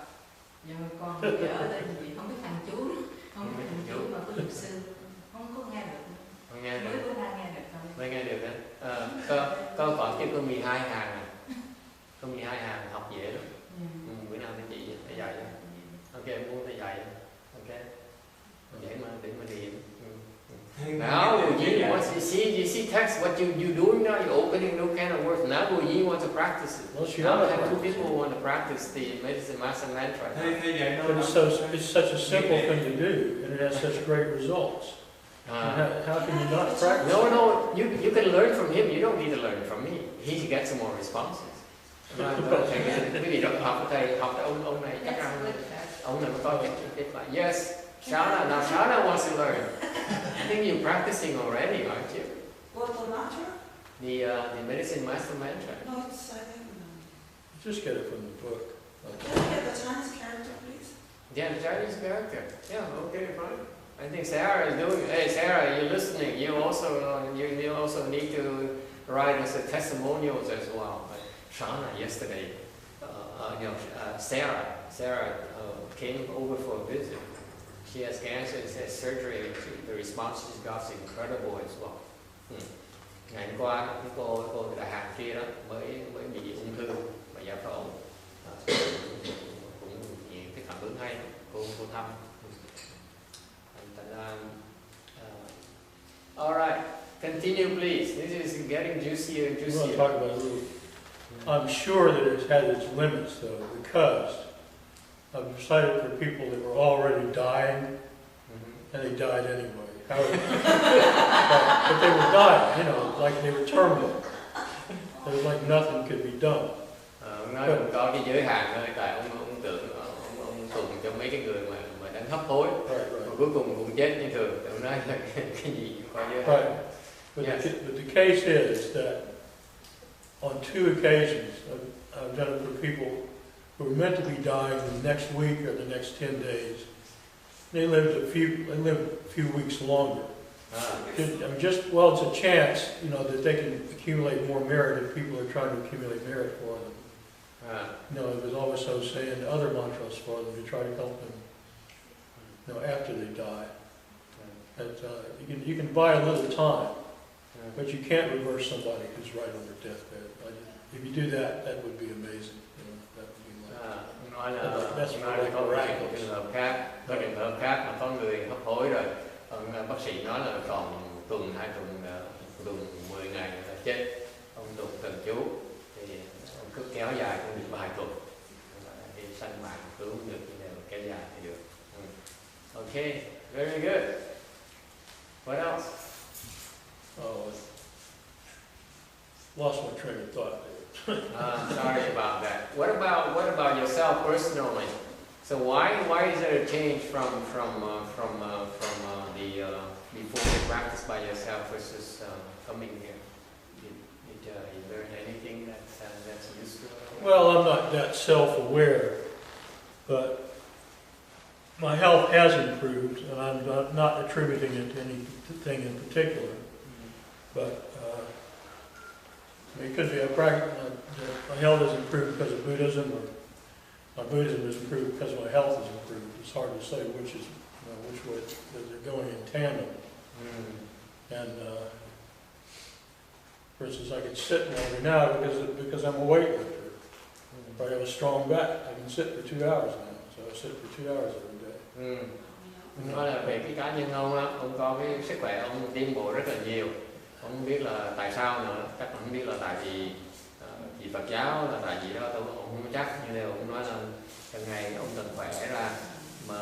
Giờ con bây giờ ở đây thì không biết thằng chú, không biết thằng chú mà có luật sư, không có nghe được. Không nghe Mới được. bữa nay nghe được không? Mới nghe được đó. Câu hỏi kia có 12 hàng à. Có 12 hàng học dễ lắm. Bữa nào thầy chị thầy dạy cho. Ok, muốn thầy dạy. Ok. Để mà điền. Now Eugene wants to see. You see text what you doing now. You're opening new can of words. Now Eugene wants to practice it. Well, she Now I ought to have two practice people who want to practice the medicine master mantra. Thầy dạy đâu But it's such a simple thing to do, and it has such great results. How can you not practice? No, you can learn from him. You don't need to learn from me. He gets some more responses. Quý vị đọc học thầy học ông này chắc rằng ông này có kết quả. Yes, Shana wants to learn. I think you're practicing already, aren't you? What mantra? The medicine master mantra. No, it's, I think, Just get it from the book. can I get the Chinese character, please? Yeah, the Chinese character. Yeah, okay, fine. I think Sarah is doing. Hey, Sarah, you're listening. You also need to write us a testimonials as well. Like Shana yesterday, Sarah came over for a visit. She has cancer, has surgery. The response she got is incredible as well. Ngày hôm qua cái cô đại học kia đó mới bị ung thư mà giả phẫu cũng cái phản ứng hay cô thăm. All right, continue please. This is getting juicier and We want to juicier. talk about it a little. I'm sure that it has its limits, though, because I've decided for people that were already dying, and they died anyway. But they were dying, like they were terminal. There was like nothing could be done. Ông nói cũng có cái giới hạn thôi, tại ông tưởng ông tùng cho mấy cái người mà đang hấp hối, mà cuối cùng cũng chết như thường. Ông nói là cái gì cũng có giới hạn. But, Yes. but the case is that on 2 occasions, I've done it for people who were meant to be dying the next week or the next 10 days. They lived a few weeks longer. It's a chance, that they can accumulate more merit if people are trying to accumulate merit for them. It was also saying other mantras for them to try to help them, after they die. That you can buy a little time, but you can't reverse somebody who's right on their deathbed. If you do that, that would be amazing. That would be like. Nói là có một trường hợp khác mà có người hấp hối rồi, bác sĩ nói là còn tuần 2 tuần 10 ngày là chết. Ông Tùng cần chú thì ông cứ kéo dài cũng được vài tuần thì sanh mạng cứu được, kéo dài thì được. Okay, very good. What else? Lost my train of thought there. Sorry about that. What about yourself personally? So why is there a change from the before you practice by yourself versus coming here? Did you learn anything that's useful? Well, I'm not that self-aware, but my health has improved, and I'm not attributing it to anything in particular. But it could be my health has improved because of Buddhism, or my Buddhism has improved because my health has improved. It's hard to say which way they're going in tandem. And for instance, I can sit longer now because I'm a weightlifter. If I have a strong back, I can sit for 2 hours now. So I sit for 2 hours every day. Nói là về cái cá nhân ông á, ông có cái sức khỏe ông tiến bộ rất là nhiều. Ông không biết là tại sao nữa, chắc là không biết là tại vì Phật giáo là tại gì đó, tôi cũng không chắc. Nhưng mà ông nói là từng ngày ông cần khỏe ra mà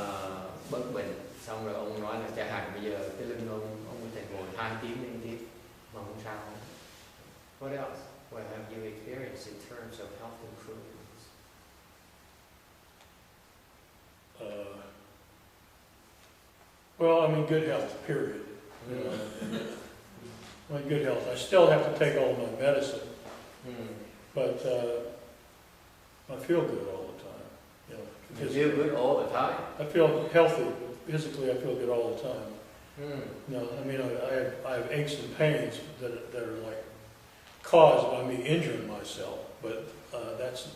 bất bệnh, Xong rồi ông nói là chẳng hạn bây giờ cái lưng ông có thể ngồi 2 tiếng liên tiếp mà không sao. What else? What have you experienced in terms of health improvements? Well, I mean, good health, period. You know, my good health. I still have to take all my medicine, but I feel good all the time. You know, You feel good all the time? I feel healthy. Physically, I feel good all the time. Mm. No, I mean, I have aches and pains that are like caused by me injuring myself, but that's,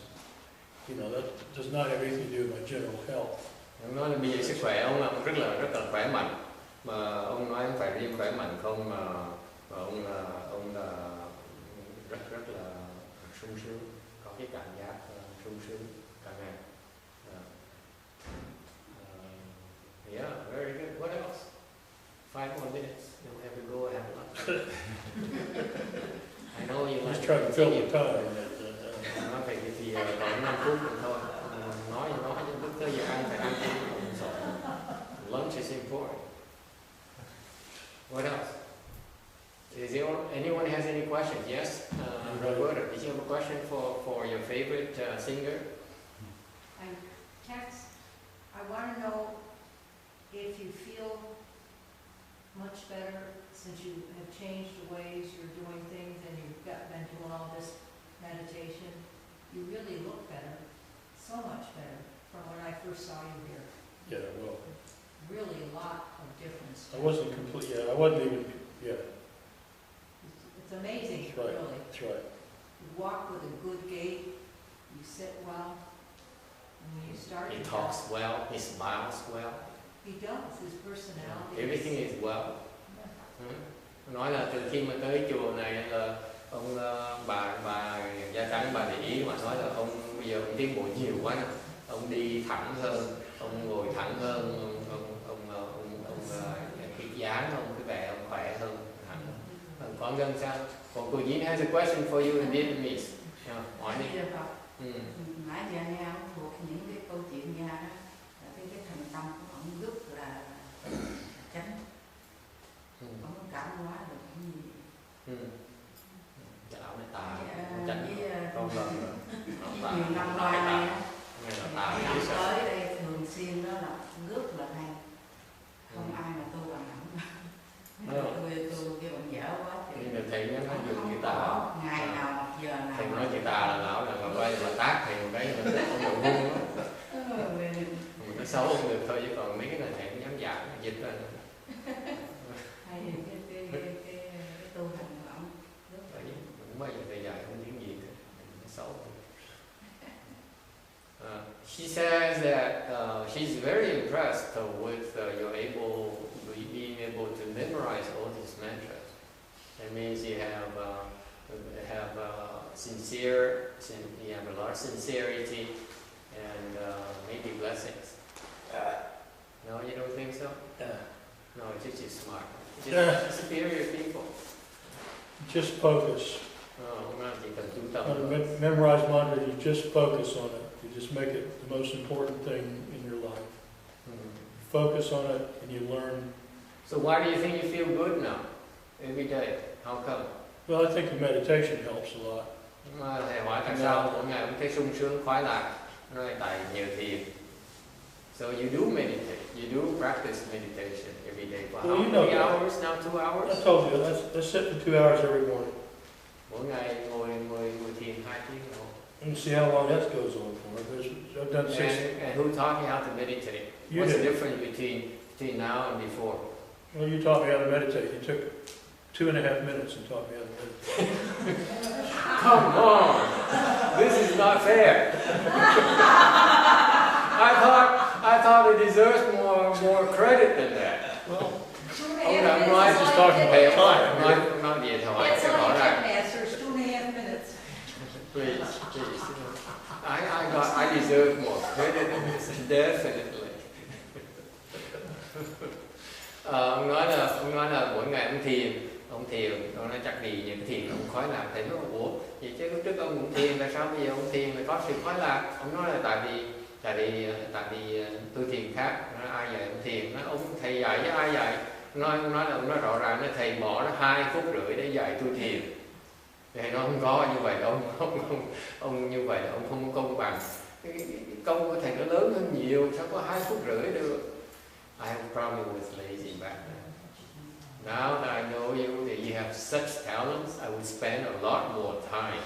you know, that does not have anything to do with my general health. Ông nói là bây giờ sức khỏe ông là rất là khỏe mạnh, mà ông nói không phải riêng khỏe mạnh không mà ông là rất là sung sướng, có cái cảm giác sung sướng cả ngày. Yeah, very good. What else? 5 more minutes, then we have to go and have lunch. I know you like Just trying to fill the time. Nó phải thì còn 5 phút nữa thôi. Nói nhưng lúc tới giờ ăn phải ăn thêm. Lunch is important. What else? Anyone has any questions? Yes, Roberta, did you have a question for your favorite singer? Tex, I want to know if you feel much better since you have changed the ways you're doing things and you've been doing all this meditation. You really look better, so much better from when I first saw you here. Yeah, well, Really a lot of difference. I wasn't complete. Yeah, I wasn't even. Yeah, It's amazing, That's right. really. that's right. You walk with a good gait, you sit well, and when you start He to talks well, he smiles well, he does, his personality. everything is well. Nói là từ khi mà tới chùa này là ông bà da trắng bà để ý mà nói là ông bây giờ ông tiến bộ nhiều quá nè, ông đi thẳng hơn, ông ngồi thẳng hơn, ông cái dáng ông cái vẻ ông khỏe hơn hẳn. Còn dân sao? Còn cô Dĩ has a question for you in Vietnamese. Hỏi đi. Nãy giờ nghe ông thuộc những cái câu chuyện ra đó, là cái thành tâm của ông rất là chánh, ông cảm hóa được cái gì. Cái áo này tà, Với chánh con nhiều năm qua tà, tà năm tới đây thường xuyên đó là rất là hay, không ai mà tu bằng ổng. Tôi cái bạn dở quá. Nhưng mà thầy nó dùng chữ tà. Có ngày nào một giờ nào. Thầy nói chữ tà là lão là quay là tác thầy một cái là không được ngu đó. Mình nó xấu không được thôi chứ còn mấy cái này thầy cũng dám giảng dịch ra. Hay cái tu hành của ổng. Cũng bây giờ thầy dạy không tiếng gì nữa. Nó xấu. She says that she's very impressed with being able to memorize all these mantras. That means you have you have a lot of sincerity and maybe blessings. No, you don't think so? No, it's just you're smart. Just superior people. Just focus. Không chỉ cần chú tâm. When you memorize mantra, you just focus on it. You just make it the most important thing in your life. Focus on it, and you learn. So why do you think you feel good now, every day? How come? Well, I think the meditation helps a lot. Thầy hỏi tại sao mỗi ngày cũng thấy sung sướng khoái lạc? Nói tại nhiều thiền. So you do meditate. You do practice meditation every day. For Well, how you know many that. hours now? 2 hours? I told you, I sit for 2 hours every morning. Mỗi ngày ngồi thiền 2 tiếng đồng hồ. And see how long that goes on for. I've done 6. And who taught you how to meditate? You What's the did. difference between now and before? Well, you taught me how to meditate. You took 2.5 minutes and taught me how to meditate. Come on! This is not fair. I thought it deserves more credit than that. Well, I'm not just talking about time. I'm not being held. That's only 10 answers, 2.5 minutes. Please. I deserve more credit than this, definitely. Ông nói là mỗi ngày ông thiền, ông nói chắc vì những thiền ông khoái lạc. Thầy nói ủa, vậy chứ lúc trước ông cũng thiền, tại sao bây giờ ông thiền lại có sự khoái lạc? Ông nói là tại vì tôi thiền khác. nói ai dạy ông thiền, nói ông thầy dạy với ai dạy, nói nó rõ ràng, nói thầy bỏ nó 2 phút rưỡi để dạy tôi thiền. Thầy nói không có như vậy đâu, ông như vậy là ông không có công bằng. Cái công của thầy nó lớn hơn nhiều, sao có 2 phút rưỡi được? I probably was lazy back then. Now that I know you, that you have such talents, I would spend a lot more time.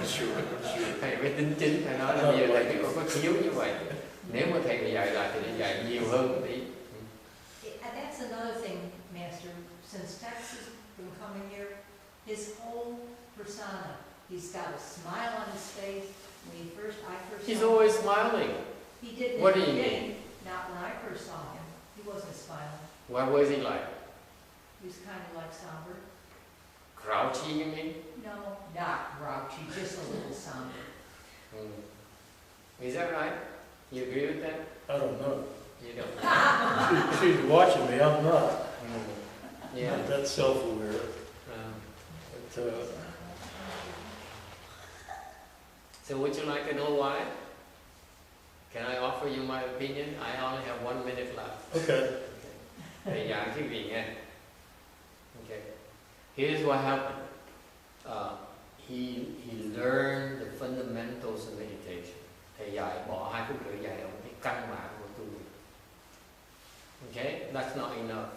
Sure. Thầy mới tính chính, thầy nói là bây giờ thầy có thiếu như vậy. Nếu mà thầy mà dạy lại thì để dạy nhiều hơn một tí. And that's another thing, Master, since Tex has been coming here, his whole persona, he's got a smile on his face. When I first He's saw him, always smiling. he didn't What at do the you beginning. Not when I first saw him. He wasn't smiling. What was he like? He was kind of like somber. Grouchy, you mean? No, not grouchy, just a little somber. Is that right? You agree with that? I don't know. You don't? She's watching me, I'm not. Yeah. Not that self-aware. But, So would you like to know why? Can I offer you my opinion? I only have 1 minute left. okay. Thầy giảng cái gì nghe? Okay. Here's what happened. He learned the fundamentals of meditation. Thầy dạy bỏ 2 phút rưỡi dạy ông cái căn bản của tu luyện. Okay, that's not enough.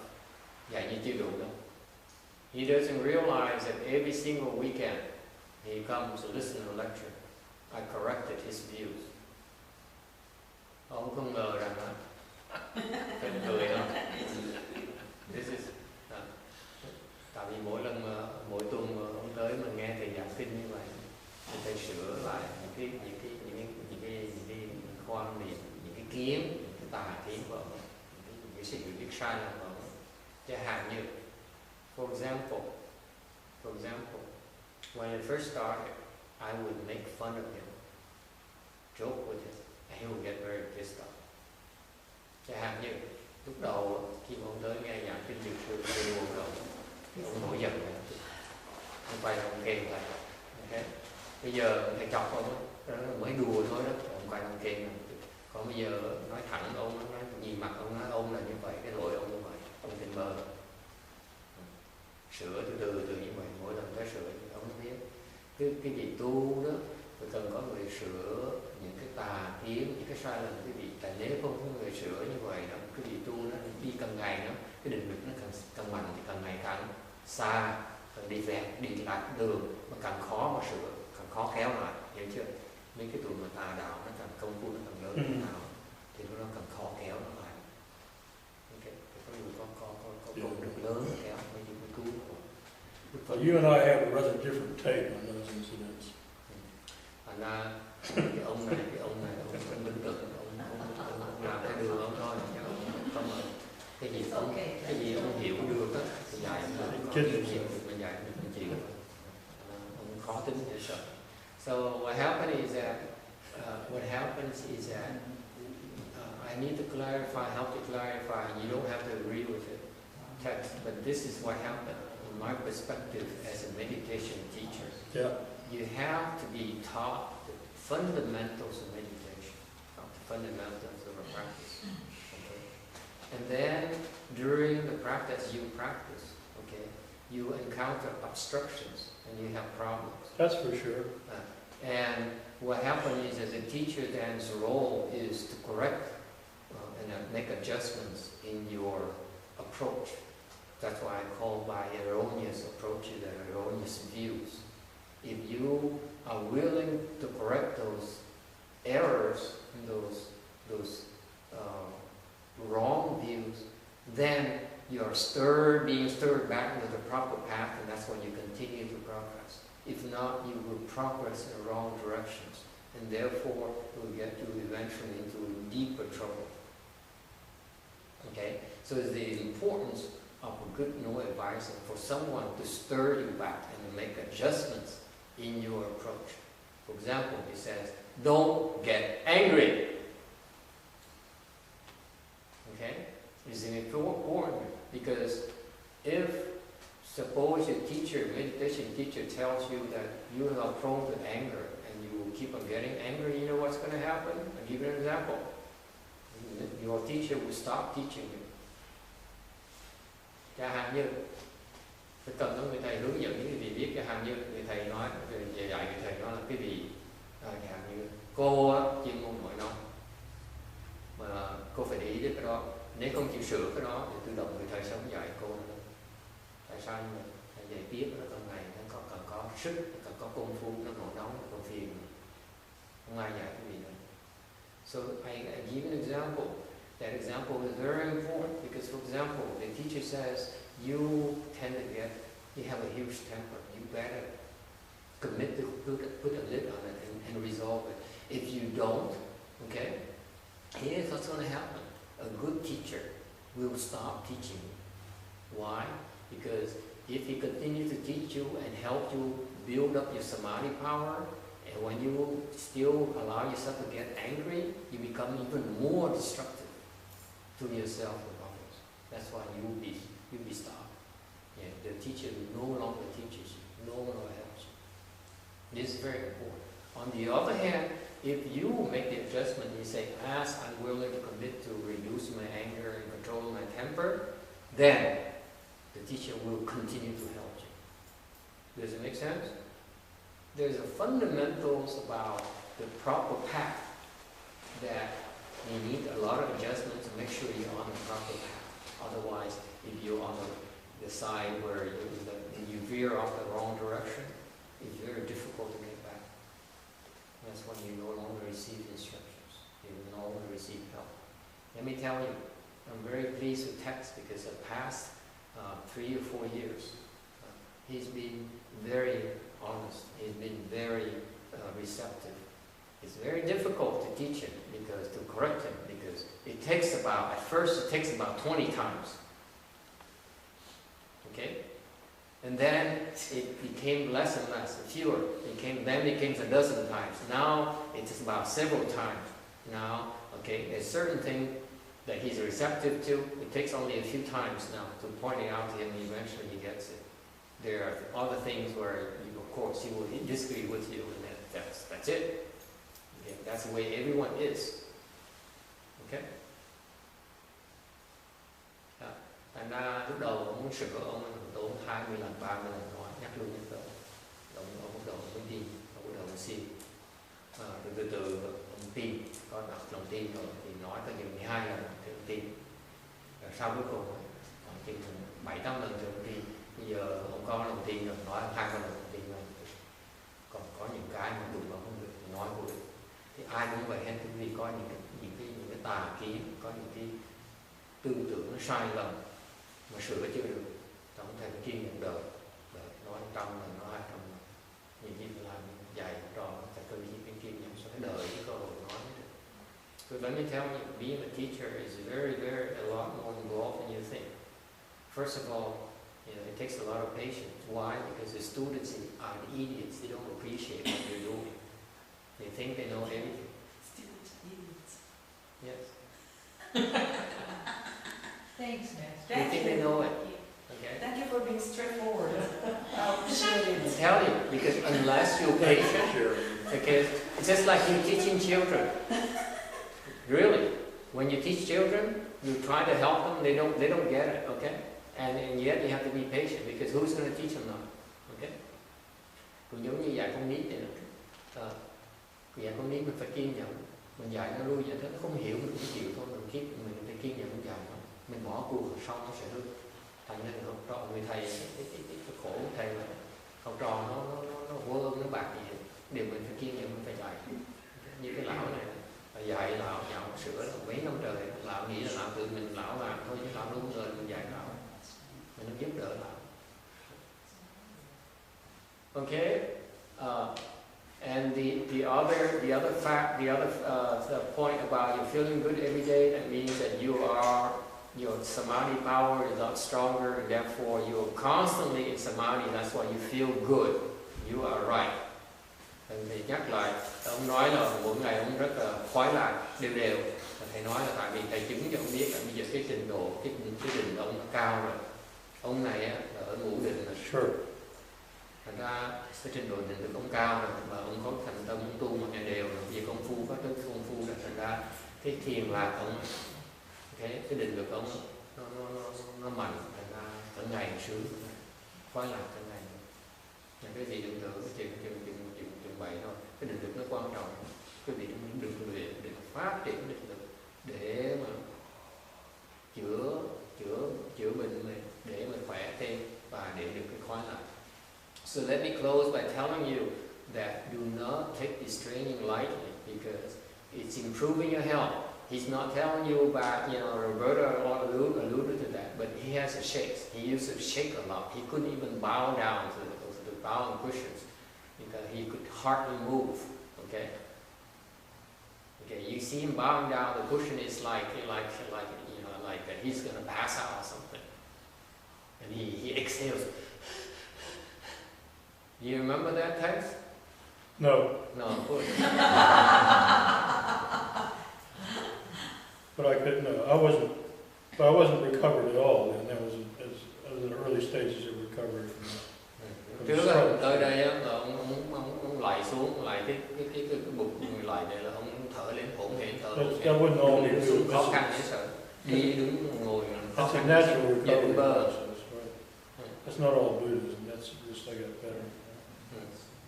Dạy như chưa đủ đâu. He doesn't realize that every single weekend he comes to listen to a lecture. I corrected his views. Ông không ngờ rằng là cần cười không? This is tại vì mỗi tuần mà ông tới mà nghe thầy giảng kinh như vậy, thì thầy sửa lại những cái quan niệm, những cái kiến, những cái tà kiến của ông, những cái sự hiểu biết sai lầm của ông. Chẳng hạn như, for example, when I first started, I would make fun of him, joke with him, and he would get very pissed off. Chẳng hạn như lúc đầu khi mà ông tới nghe giảng kinh Dược Sư, tôi buồn rồi, thì ông nổi giận rồi, ông quay lại ông kêu lại, okay. Bây giờ thầy chọc ông đó là mới đùa thôi đó, ông quay ông kêu. Còn bây giờ nói thẳng ông, nói nhìn mặt ông, nói ông là như vậy, cái lỗi ông như vậy, ông tình mơ. Sửa từ từ như vậy, mỗi lần tới sửa thì ông biết cái gì tu đó, tôi cần có người sửa những cái tà kiến, những cái sai lầm cái gì. Tại nếu không có người sửa như vậy đó, cái gì tu nó đi càng ngày nó, cái định lực nó càng mạnh thì càng ngày càng xa, càng đi lạc đường, mà càng khó mà sửa, càng khó kéo lại, hiểu chưa? Mấy cái tụi mà tà đạo nó càng công phu nó càng lớn nào thì nó càng khó kéo nó lại. Okay. Có người có công lực lớn kéo mấy cái tu. Well, you and I have a rather different take on those incidents. Thành ra cái ông này ông bình thường, ông làm cái đường ông thôi, chứ ông không mà cái gì ông hiểu được á thì dạy mình hiểu được, mình dạy mình chịu. Ông khó tính dễ sợ. So what happens is that I need to help to clarify. You don't have to agree with it, text, but this is what happened. From my perspective as a meditation teacher, you have to be taught the fundamentals of meditation, the fundamentals of a practice. Okay? And then during the practice, you encounter obstructions and you have problems. That's for sure. And what happens is that the teacher then's role is to correct and make adjustments in your approach. That's why I call by erroneous approaches and erroneous views. If you are willing to correct those errors and those wrong views, then you are being stirred back into the proper path, and that's when you continue to progress. If not, you will progress in wrong directions, and therefore will get you eventually into deeper trouble. Okay? So it's the importance of a good advisor for someone to stir you back and to make adjustments in your approach. For example, he says, don't get angry. Okay? It's important because if, suppose your meditation teacher tells you that you are prone to anger and you will keep on getting angry, you know what's going to happen? I'll give you an example. your teacher will stop teaching you. Chẳng hạn như phải cần có người thầy hướng dẫn những cái gì biết, chẳng hạn như người thầy nói, người dạy người thầy nói là cái gì, chẳng hạn như cô á, chuyên môn nội nông, mà cô phải để ý đến cái đó, nếu không chịu sửa cái đó thì tự động người thầy sẽ không dạy cô nữa. Tại sao như vậy? Thầy dạy tiếp nó cần này, nó cần có sức, cần có công phu, nó nội nóng, nó còn phiền, không ai dạy cái gì nữa. So I give an example. That example is very important because, for example, the teacher says you tend to you have a huge temper. You better commit to put a lid on it and resolve it. If you don't, okay, here's what's going to happen. A good teacher will stop teaching you. Why? Because if he continues to teach you and help you build up your samadhi power, and when you still allow yourself to get angry, you become even more destructive to yourself and others. That's why you will be stopped. Yeah, the teacher no longer teaches you, no longer helps you. This is very important. On the other hand, if you make the adjustment, you say, as I'm willing to commit to reduce my anger and control my temper, then the teacher will continue to help you. Does it make sense? There's a fundamentals about the proper path that you need a lot of adjustments to make sure you're on the proper path. Otherwise, if you're on the side where you veer off the wrong direction, it's very difficult to get back. That's when you no longer receive instructions. You no longer receive help. Let me tell you, I'm very pleased with Tex because the past 3 or 4 years, he's been very honest. He's been very receptive. It's very difficult to teach him because to correct him because it takes about, at first it takes about 20 times. Okay? And then it became less and less, fewer. Then it became a dozen times. Now it's about several times. Now, okay, there's certain thing that he's receptive to. It takes only a few times now to point it out to him, and eventually he gets it. There are other things where, of course, he will disagree with you, and that's it. Okay? That's the way everyone is. Okay? Thành ra lúc đầu ông muốn sửa, ông tốn 20 lần, 30 lần nói, nhắc luôn nhắc tới. Ông bắt đầu mới tin, ông bắt đầu mới xin. Rồi từ từ ông tin, có lòng tin rồi thì nói tới nhiều 12 lần thì ông tin. Rồi sau cuối cùng, ông tin 7-8 lần thì ông tin. Bây giờ ông có lòng tin rồi, nói 20 lần ông tin rồi. Còn có những cái mà đúng mà không được nói vô được. Thì ai cũng vậy hết, vì có những cái tà kiến, có những cái tư tưởng nó sai lầm mà sửa chưa được, tổng thầy kiên nhẫn đời, nói 100 lần, nói 200 lần, nhiều khi phải làm dạy trò thầy cần phải kiên nhẫn cho cái đời cái cơ hội nói được. So let me tell you, being a teacher is very, very a lot more involved than you think. First of all, it takes a lot of patience. Why? Because the students are idiots. They don't appreciate what you're doing. They think they know everything. Students are idiots. Yes. Thanks, Max. They Thank think you. they know it. Okay. Thank you for being straightforward. I appreciate I it. tell you, because unless you're patient, because it's just like you teaching children. Really, when you teach children, you try to help them, they don't get it, okay? And yet you have to be patient because who's going to teach them now, okay? Cũng giống như dạy con nít vậy nè. Dạy con nít mình phải kiên nhẫn, mình dạy nó lui vậy đó, nó không hiểu mình cũng chịu thôi, mình phải kiên nhẫn mình dạy nó, mình bỏ cuộc xong nó sẽ hư. Thành ra người học trò, người thầy cái khổ của thầy là học trò nó vô ơn nó bạc gì, điều mình phải kiên nhẫn mình phải dạy. Như cái lão này dạy lão nhạo sửa mấy năm trời, lão nghĩ là lão tự mình lão làm thôi chứ lão đúng rồi mình dạy lão, mình nó giúp đỡ lão. Okay, and the point about you feeling good every day, that means that your samadhi power is a lot stronger, and therefore you're constantly in samadhi. That's why you feel good. You are right. Thì nhắc lại, ông nói là mỗi ngày ông rất là khoái lạc, đều. Thầy nói là tại vì thầy chứng cho ông biết là bây giờ cái trình độ, cái trình độ ông nó cao rồi. Ông này á, là ở ngũ định là Sure. thành ra cái trình độ định lực ông cao rồi, và ông có thành tâm ông tu một ngày đều rồi, vì công phu có tới công phu rồi, thành ra cái thiền lạc ông cái định lực ông nó mạnh, thành ra cả ngày sướng, khoái lạc cả ngày. Cái gì đừng tưởng chừng bậy thôi, cái định lực nó quan trọng. Cái gì đừng luyện để phát triển định lực để mà chữa bệnh mình, để mà khỏe thêm và để được cái khoái lạc. So let me close by telling you that do not take this training lightly because it's improving your health. He's not telling you about, Roberta alluded to that, but he has a shakes. He used to shake a lot. He couldn't even bow down to the bowing cushions because he could hardly move. Okay. You see him bowing down, the cushion is like he's going to pass out or something. And he exhales. Do you remember that, Tex? No, No, of course. but I couldn't, I wasn't recovered at all, and that was in the early stages of recovery from Trước á, tới đây á, là ông lạy xuống, lạy cái bụng người lạy này là ông thở lên hổn hển thở. That wouldn't all be Đi xuống good. khó khăn dễ sợ. Đi đứng ngồi khó That's a khăn. natural Nhận recovery bơ. process, right? That's not all Buddhism, that's just I got better.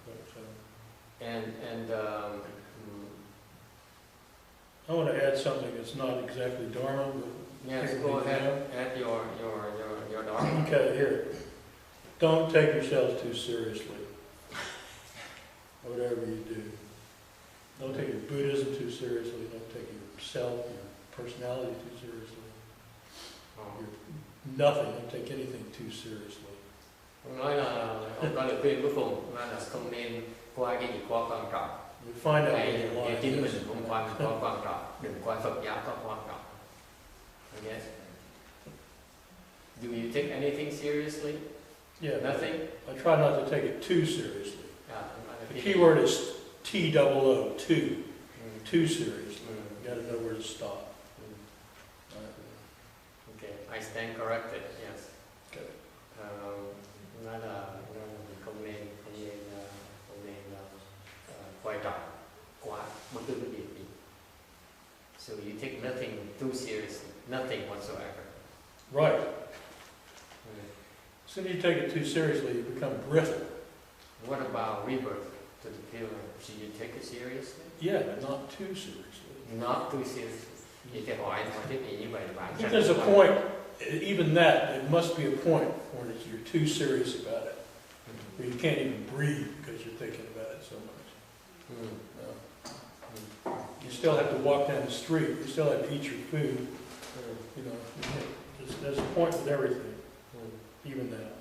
But, I want to add something that's not exactly Dharma, but yes, go ahead, add your dharma. okay, here. Don't take yourselves too seriously. Whatever you do. Don't take your Buddhism too seriously. Don't take yourself, your personality too seriously. Nothing. Don't take anything too seriously. Ông nói là ông có lời khuyên cuối cùng là không nên coi cái gì quá quan trọng. You find out Cái what you chính mình like. không coi quá quan trọng, đừng coi Phật giáo quá quan trọng. Yes. Do you take anything seriously? Yeah. Nothing. I try not to take it too seriously. The key Key word is T-double-O, too seriously. You got to know where to stop. Okay, I stand corrected. Yes. Okay. Nói là mình không nên quan trọng quá bất cứ cái việc gì. So you take nothing too seriously, nothing whatsoever. Right. As soon as you take it too seriously, you become brittle. What about rebirth to the pilgrim? Should you take it seriously? Yeah, but not too seriously. Not too seriously. Vậy thì hỏi tiếp gì như vậy là bạn I think there's a point, even that, there must be a point when you're too serious about it. Where you can't even breathe because you're thinking about it so much. No. You still have to walk down the street. You still have to eat your food. You know, there's a point with everything, even that.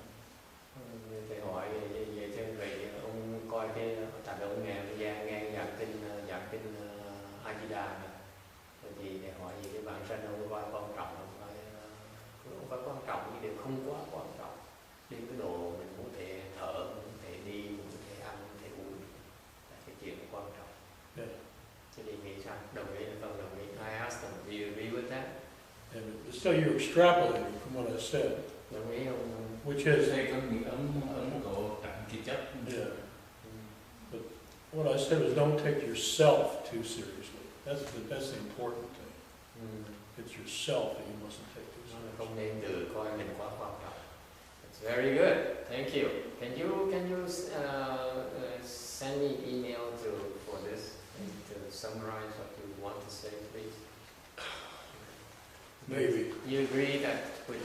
Thì hỏi vậy thêm vậy ông coi cái tại ông nghe giảng kinh A Di Đà thì hỏi gì cái bản thân ông coi quan trọng không phải quan trọng nhưng đều không quá quan trọng đến cái độ mình muốn thể thở, muốn thể đi, muốn thể ăn, muốn thể uống là cái chuyện quan trọng. Yeah. Chứ đi nghĩ sao? Đồng ý hay không đồng ý? I asked them, do you agree with that? And so you're extrapolating from what I said, Đồng ý không? which is, Đây có nghĩa ấn độ cạnh kỳ chất. yeah. But what I said was don't take yourself too seriously. That's the important thing. It's yourself that you mustn't take too seriously. Không nên tự coi mình quá quan trọng. It's very good. Thank you. Can you send me email for this and to summarize what you want to say, please? Maybe. You agree that with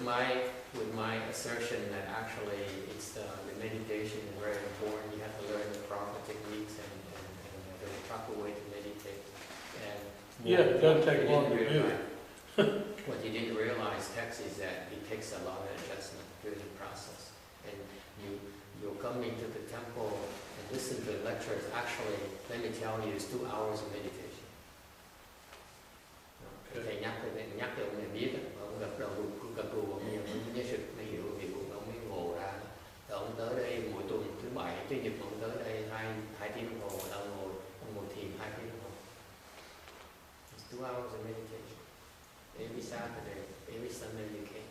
my assertion that actually it's the meditation is very important. You have to learn the proper techniques and the proper way to meditate. And Yeah, it doesn't take long to do. What you didn't realize, Tex, is that it takes a lot of adjustment during the process. And you're coming to the temple and listen to the lectures. Actually, let me tell you, it's 2 hours of meditation. Thầy nhắc cho ông này biết, ông gật đầu ông nhớ sự hiểu ông mới ngộ ra. Rồi ông tới đây mỗi tuần thứ bảy, chủ nhật ông tới đây 2 tiếng đồng hồ, ông ngồi thiền 2 tiếng đồng hồ. It's 2 hours of meditation. Every Saturday, every Sunday you came.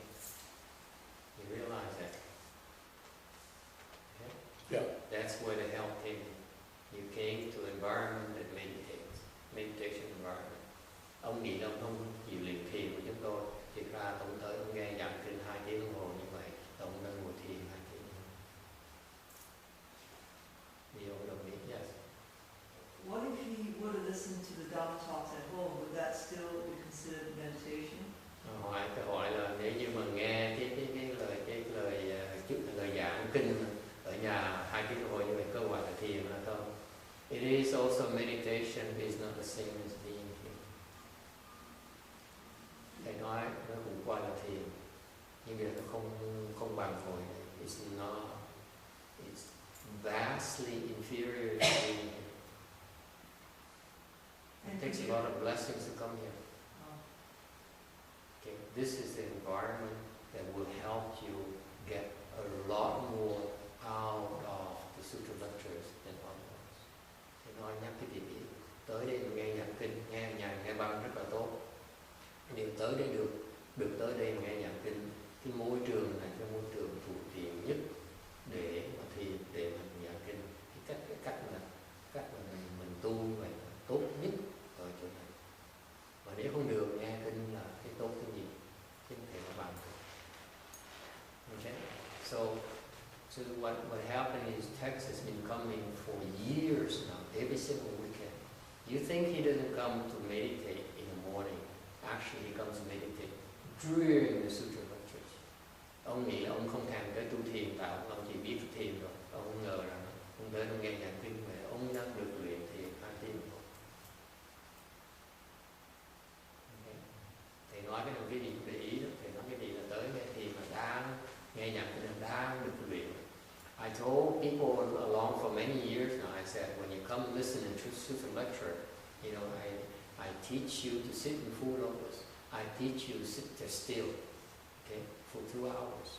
You realize that. Okay? Yeah. That's where the help came. You came to an environment that meditates, meditation environment. Ông nghĩ ông không chịu luyện thiền của chúng tôi, kinh ở nhà 2 tiếng đồng hồ như vậy cơ bản là thiền là không? It is also meditation, it is not the same as being here. Thầy nói nó cũng qua là thiền, nhưng mà nó không bằng hồi này. It's not. It's vastly inferior to being here. It takes a lot of blessings to come here. Okay, this is the environment that will help you get a lot more out of the sutra lectures than otherwise. Thì nói nhắc cái việc gì? Tới đây nghe giảng kinh, nghe nhàn, nghe băng rất là tốt. Nếu tới đây được tới đây nghe giảng kinh, cái môi trường này cái môi trường thuận tiện nhất để mà thiền, để mình giảng kinh. Cái cách mà mình tu vậy là tốt nhất ở chỗ này. Mà nếu không được nghe kinh là cái tốt cái gì? Chứ không thể là bằng được. Okay? So what happened is Tex has been coming for years now, every single weekend. You think he doesn't come to meditate in the morning. Actually, he comes to meditate during the sutra lectures. Ông nghĩ là ông không thèm tới tu thiền tại ông chỉ biết thiền rồi. Ông không ngờ rằng ông tới ông nghe giảng kinh về ông đã được luyện thiền 2 tiếng đồng hồ. Okay. Thầy nói cái này cái gì cũng để ý đó. Thầy nói cái gì là tới nghe thiền mà đang nghe giảng kinh là đang được luyện. I told people along for many years now, I said, when you come listen to sutra lecture, you know, I teach you to sit in full lotus. I teach you to sit there still, okay, for 2 hours.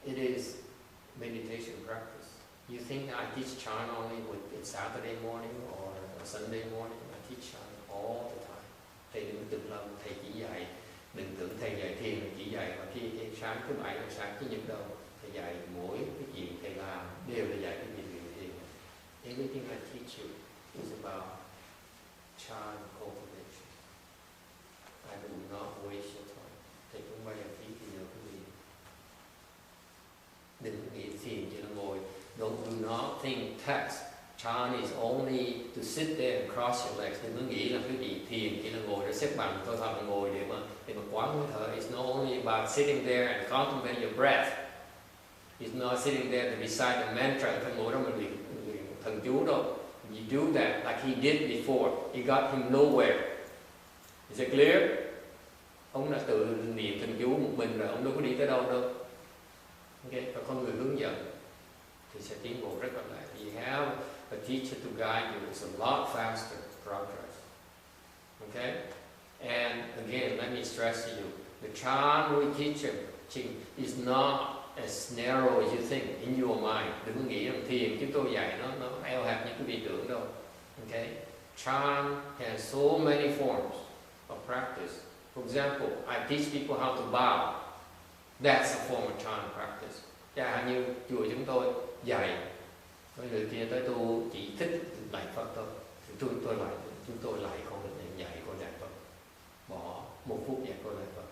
It is meditation practice. You think I teach Chan only with Saturday morning or Sunday morning? I teach Chan all the time. Thầy đừng tưởng là thầy chỉ dạy, đừng tưởng thầy dạy thiền là chỉ dạy mà khi sáng thứ bảy và sáng chủ nhật đâu. Thầy dạy mỗi cái chuyện thầy làm đều là dạy cái việc luyện thiền. Everything I teach you is about Chan cultivation. I will not waste your time. Thầy không bao giờ phí thì nhiều cái gì. Đừng nghĩ thiền chỉ là ngồi. Do not think text. Chan is only to sit there and cross your legs. Đừng có nghĩ là cái gì thiền chỉ là ngồi để xếp bằng thôi, hoặc là ngồi để mà quán hơi thở. It's not only about sitting there and contemplating your breath. It's not sitting there to recite the mantra. Phải ngồi đó mà luyện thần chú đâu. You do that like he did before. It got him nowhere. Is it clear? Ông đã tự niệm thần chú một mình rồi, ông đâu có đi tới đâu đâu. Okay, và con người hướng dẫn thì sẽ tiến bộ rất là lại. You have a teacher to guide you. It's a lot faster progress. Okay? And again, let me stress to you, the Chan we teaching is not as narrow as you think in your mind. Đừng có nghĩ rằng thiền chúng tôi dạy nó eo hẹp như quý vị tưởng đâu. Okay? Chan has so many forms of practice. For example, I teach people how to bow. That's a form of Chan practice. Chả như chùa chúng tôi dạy, mấy người kia tới tu chỉ thích lạy Phật thôi. Thì chúng tôi lại con được này dạy con lạy Phật. Bỏ 1 phút dạy con lạy Phật.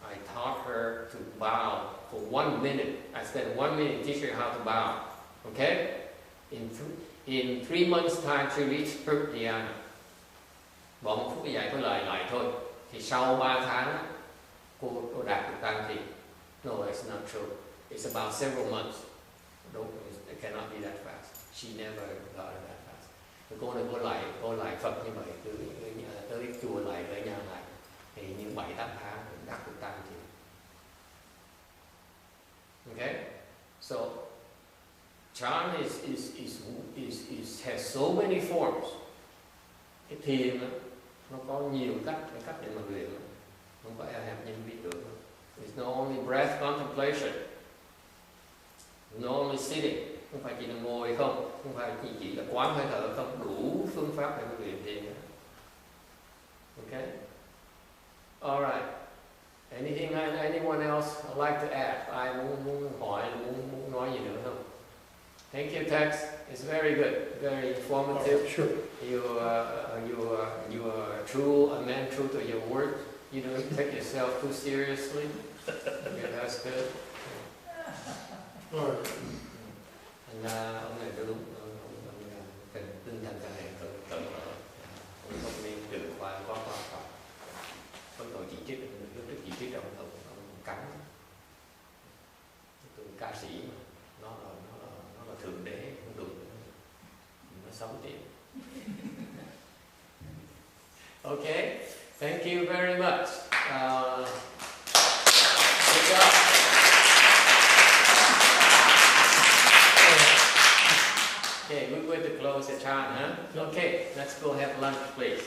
I taught her to bow for 1 minute. I spent 1 minute teaching her how to bow. Okay? In 3 months' time, she reached perfect dhyana. Bỏ 1 phút dạy con lại thôi. Thì sau 3 tháng, cô đạt được tăng thì. No, it's not true. It's about several months. It cannot be that fast. She never got it that fast. Cô này cô lại Phật như vậy, tới chùa lại, tới nhà lại, thì như 7-8 tháng đắc được tăng thì. Okay, so Chan has so many forms. Cái thiền nó có nhiều cách để mà luyện, không phải hẹp như biết được. It's not only breath contemplation, not only sitting, không phải chỉ là ngồi không phải chỉ là quán hơi thở không, đủ phương pháp để mà luyện thiền. Okay, all right. Anyone else I'd like to add? Ai muốn hỏi, muốn nói gì nữa không? Thank you, Tex. It's very good, very informative. Sure. You are true, a man true to your word. You don't take yourself too seriously. Okay, that's good. All right. Ông này có đúng, ông cần tinh thần càng này tự ông không nên tự quá không tội chỉ trích, lúc trước chỉ trích ông cắn Thank you very much. Good job. Okay, we're going to close the chart, huh? Okay, let's go have lunch, please.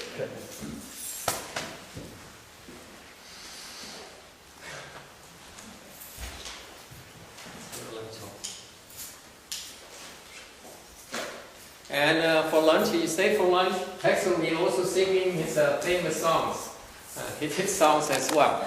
And for lunch, you stay for lunch. Tex will be also singing his famous songs, his songs as well.